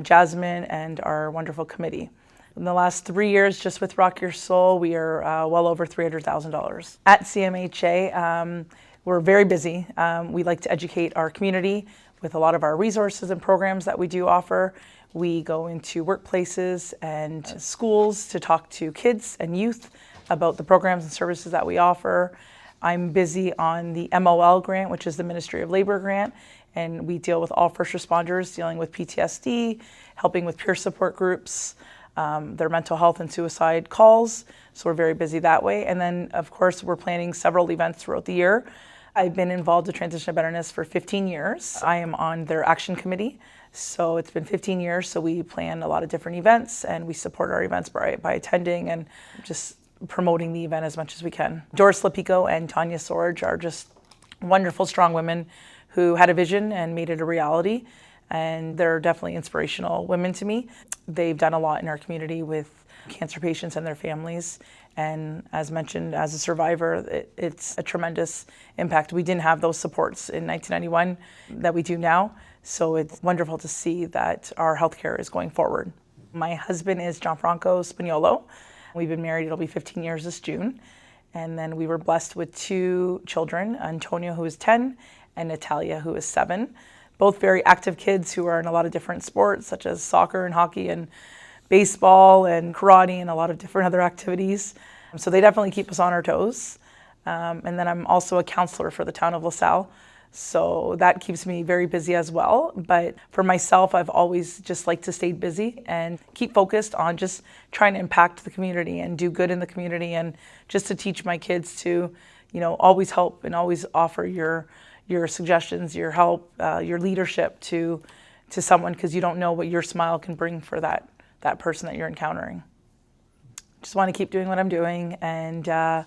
Jasmine and our wonderful committee. In the last 3 years, just with Rock Your Soul, we are well over $300,000. At CMHA, we're very busy. We like to educate our community with a lot of our resources and programs that we do offer. We go into workplaces and schools to talk to kids and youth about the programs and services that we offer. I'm busy on the MOL grant, which is the Ministry of Labor grant, and we deal with all first responders dealing with PTSD, helping with peer support groups, their mental health and suicide calls. So we're very busy that way. And then, of course, we're planning several events throughout the year. I've been involved with Transition to Betterness for 15 years. I am on their action committee. So it's been 15 years. So we plan a lot of different events, and we support our events by attending and just promoting the event as much as we can. Doris Lepico and Tanya Sorge are just wonderful, strong women who had a vision and made it a reality. And they're definitely inspirational women to me. They've done a lot in our community with cancer patients and their families. And as mentioned, as a survivor, it's a tremendous impact. We didn't have those supports in 1991 that we do now. So it's wonderful to see that our healthcare is going forward. My husband is Gianfranco Spagnuolo. We've been married, it'll be 15 years this June. And then we were blessed with 2 children, Antonio, who is 10, and Natalia, who is 7. Both very active kids who are in a lot of different sports, such as soccer and hockey and baseball and karate and a lot of different other activities. So they definitely keep us on our toes. And then I'm also a counselor for the town of LaSalle. So that keeps me very busy as well. But for myself, I've always just liked to stay busy and keep focused on just trying to impact the community and do good in the community, and just to teach my kids to, always help and always offer your suggestions, your help, your leadership to someone, because you don't know what your smile can bring for that person that you're encountering. Just want to keep doing what I'm doing, and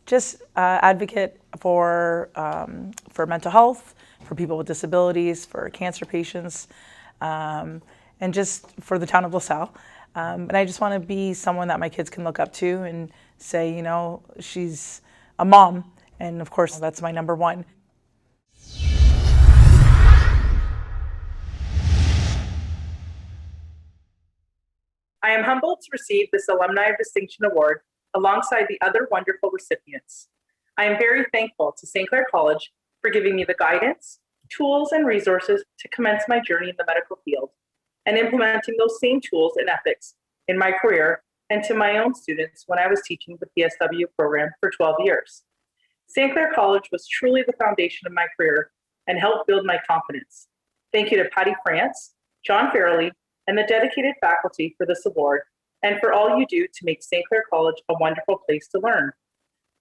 just advocate for mental health, for people with disabilities, for cancer patients, and just for the town of LaSalle. And I just want to be someone that my kids can look up to and say, she's a mom, and of course that's my number one. I am humbled to receive this Alumni of Distinction Award alongside the other wonderful recipients. I am very thankful to St. Clair College for giving me the guidance, tools, and resources to commence my journey in the medical field, and implementing those same tools and ethics in my career and to my own students when I was teaching the PSW program for 12 years. St. Clair College was truly the foundation of my career and helped build my confidence. Thank you to Patty France, John Farrelly, and the dedicated faculty for this award, and for all you do to make St. Clair College a wonderful place to learn.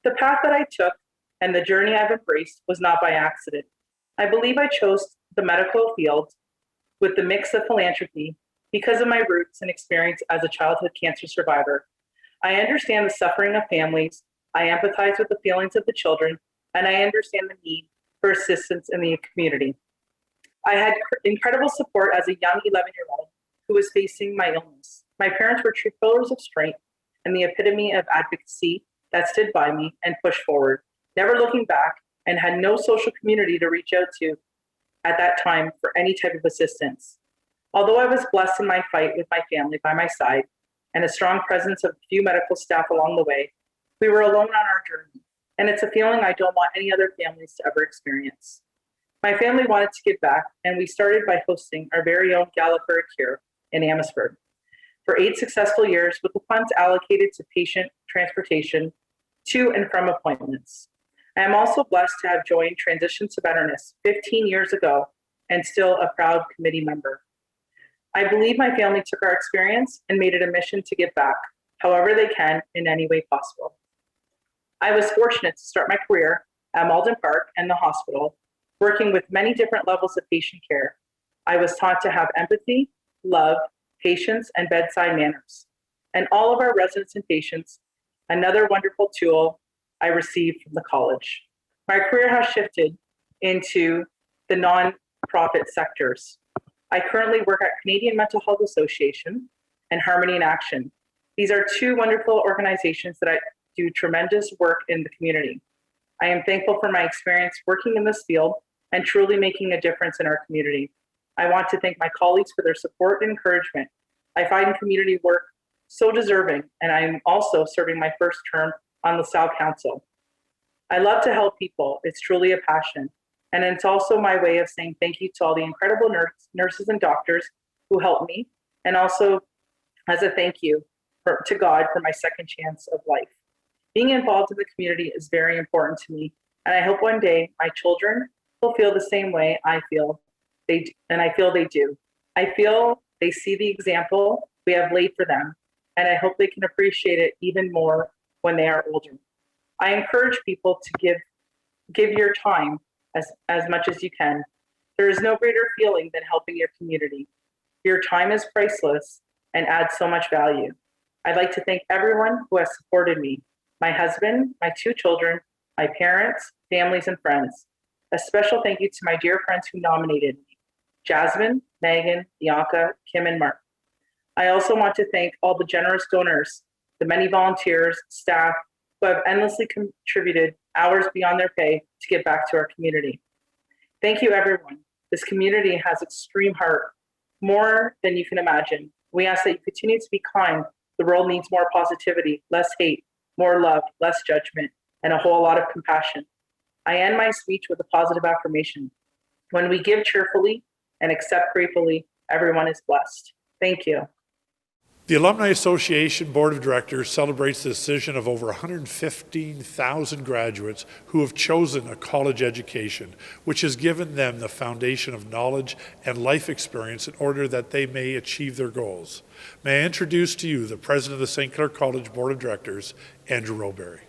The path that I took and the journey I've embraced was not by accident. I believe I chose the medical field with the mix of philanthropy because of my roots and experience as a childhood cancer survivor. I understand the suffering of families, I empathize with the feelings of the children, and I understand the need for assistance in the community. I had incredible support as a young 11-year-old who was facing my illness. My parents were true pillars of strength and the epitome of advocacy that stood by me and pushed forward, never looking back, and had no social community to reach out to at that time for any type of assistance. Although I was blessed in my fight with my family by my side and a strong presence of a few medical staff along the way, we were alone on our journey, and it's a feeling I don't want any other families to ever experience. My family wanted to give back, and we started by hosting our very own Gala for a Cure in Amherstburg for 8 successful years, with the funds allocated to patient transportation to and from appointments. I am also blessed to have joined Transition to Betterness 15 years ago and still a proud committee member. I believe my family took our experience and made it a mission to give back, however they can, in any way possible. I was fortunate to start my career at Malden Park and the hospital, working with many different levels of patient care. I was taught to have empathy, love, patience, and bedside manners. And all of our residents and patients, another wonderful tool I received from the college. My career has shifted into the non-profit sectors. I currently work at Canadian Mental Health Association and Harmony in Action. These are 2 wonderful organizations that I do tremendous work in the community. I am thankful for my experience working in this field and truly making a difference in our community. I want to thank my colleagues for their support and encouragement. I find community work so deserving, and I am also serving my first term on LaSalle Council. I love to help people. It's truly a passion. And it's also my way of saying thank you to all the incredible nurses and doctors who helped me, and also as a thank you to God for my second chance of life. Being involved in the community is very important to me, and I hope one day my children will feel the same way I feel. I feel they do. I feel they see the example we have laid for them, and I hope they can appreciate it even more when they are older. I encourage people to give your time as much as you can. There is no greater feeling than helping your community. Your time is priceless and adds so much value. I'd like to thank everyone who has supported me, my husband, my 2 children, my parents, families, and friends. A special thank you to my dear friends who nominated me, Jasmine, Megan, Bianca, Kim, and Mark. I also want to thank all the generous donors, the many volunteers, staff who have endlessly contributed hours beyond their pay to give back to our community. Thank you, everyone. This community has extreme heart, more than you can imagine. We ask that you continue to be kind. The world needs more positivity, less hate, more love, less judgment, and a whole lot of compassion. I end my speech with a positive affirmation. When we give cheerfully and accept gratefully, everyone is blessed. Thank you. The Alumni Association Board of Directors celebrates the decision of over 115,000 graduates who have chosen a college education, which has given them the foundation of knowledge and life experience in order that they may achieve their goals. May I introduce to you the President of the St. Clair College Board of Directors, Andrew Roberry.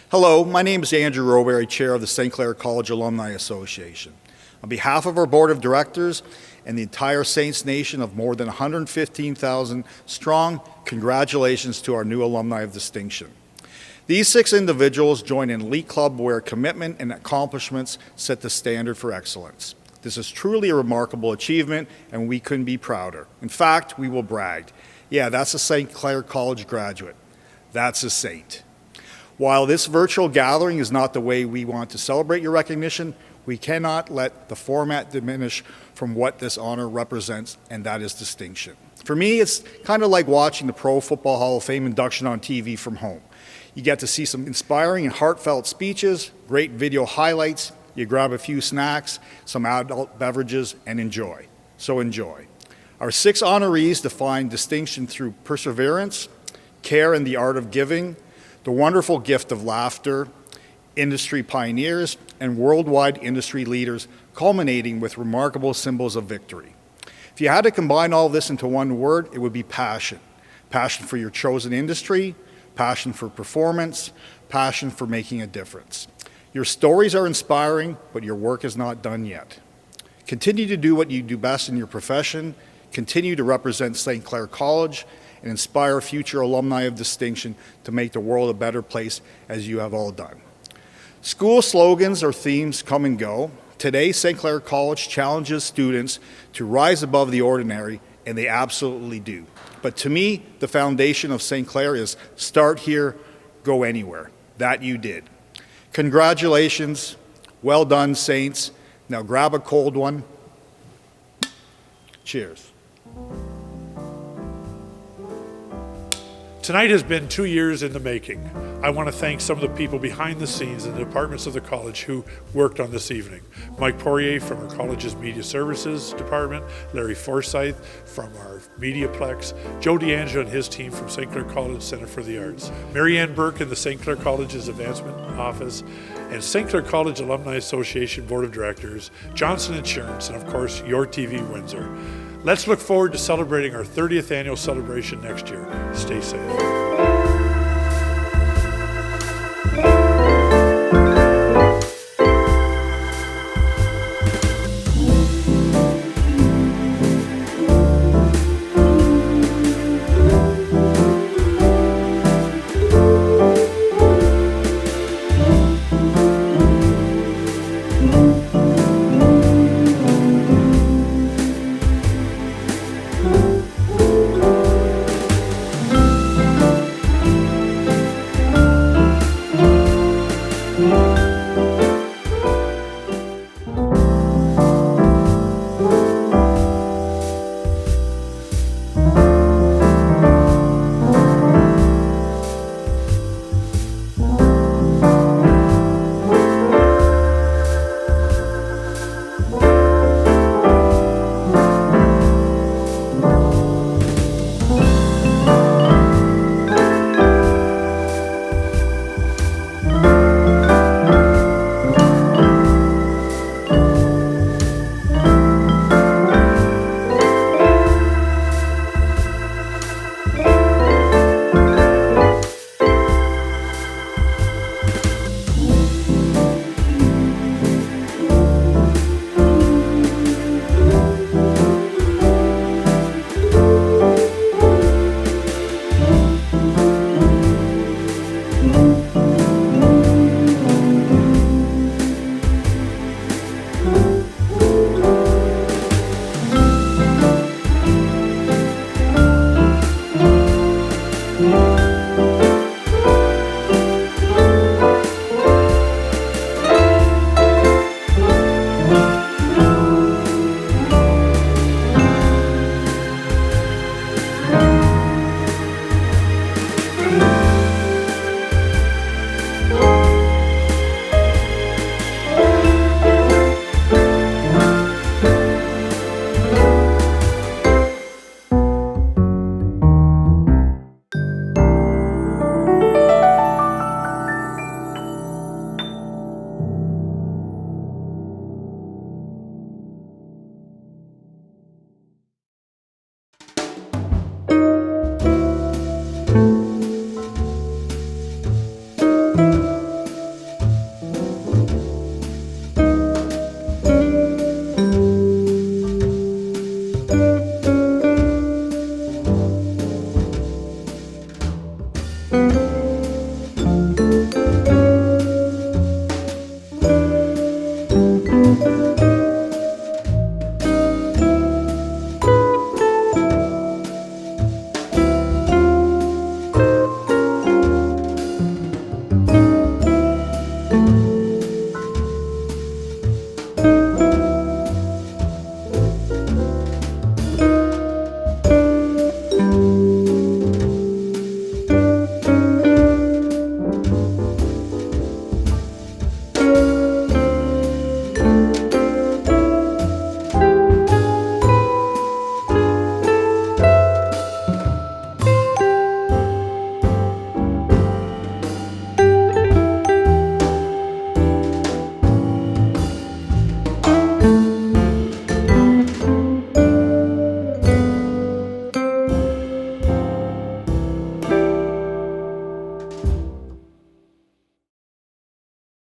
Hello, my name is Andrew Roberry, Chair of the St. Clair College Alumni Association. On behalf of our Board of Directors and the entire Saints Nation of more than 115,000 strong, congratulations to our new alumni of distinction. These 6 individuals join an elite club where commitment and accomplishments set the standard for excellence. This is truly a remarkable achievement, and we couldn't be prouder. In fact, we will brag. Yeah, that's a St. Clair College graduate. That's a saint. While this virtual gathering is not the way we want to celebrate your recognition, we cannot let the format diminish from what this honor represents, and that is distinction. For me, it's kind of like watching the Pro Football Hall of Fame induction on TV from home. You get to see some inspiring and heartfelt speeches, great video highlights, you grab a few snacks, some adult beverages, and enjoy. So enjoy. Our 6 honorees define distinction through perseverance, care in the art of giving, the wonderful gift of laughter, industry pioneers, and worldwide industry leaders, culminating with remarkable symbols of victory. If you had to combine all this into one word, it would be passion. Passion for your chosen industry, passion for performance, passion for making a difference. Your stories are inspiring, but your work is not done yet. Continue to do what you do best in your profession, continue to represent St. Clair College, and inspire future alumni of distinction to make the world a better place as you have all done. School slogans or themes come and go. Today, St. Clair College challenges students to rise above the ordinary, and they absolutely do. But to me, the foundation of St. Clair is start here, go anywhere. That you did. Congratulations. Well done, Saints. Now grab a cold one. Cheers. Tonight has been 2 years in the making. I want to thank some of the people behind the scenes in the departments of the college who worked on this evening. Mike Poirier from our college's Media Services Department, Larry Forsyth from our Mediaplex, Joe D'Angelo and his team from St. Clair College Center for the Arts, Mary Ann Burke in the St. Clair College's Advancement Office, and St. Clair College Alumni Association Board of Directors, Johnson Insurance, and of course, Your TV Windsor. Let's look forward to celebrating our 30th annual celebration next year. Stay safe. you.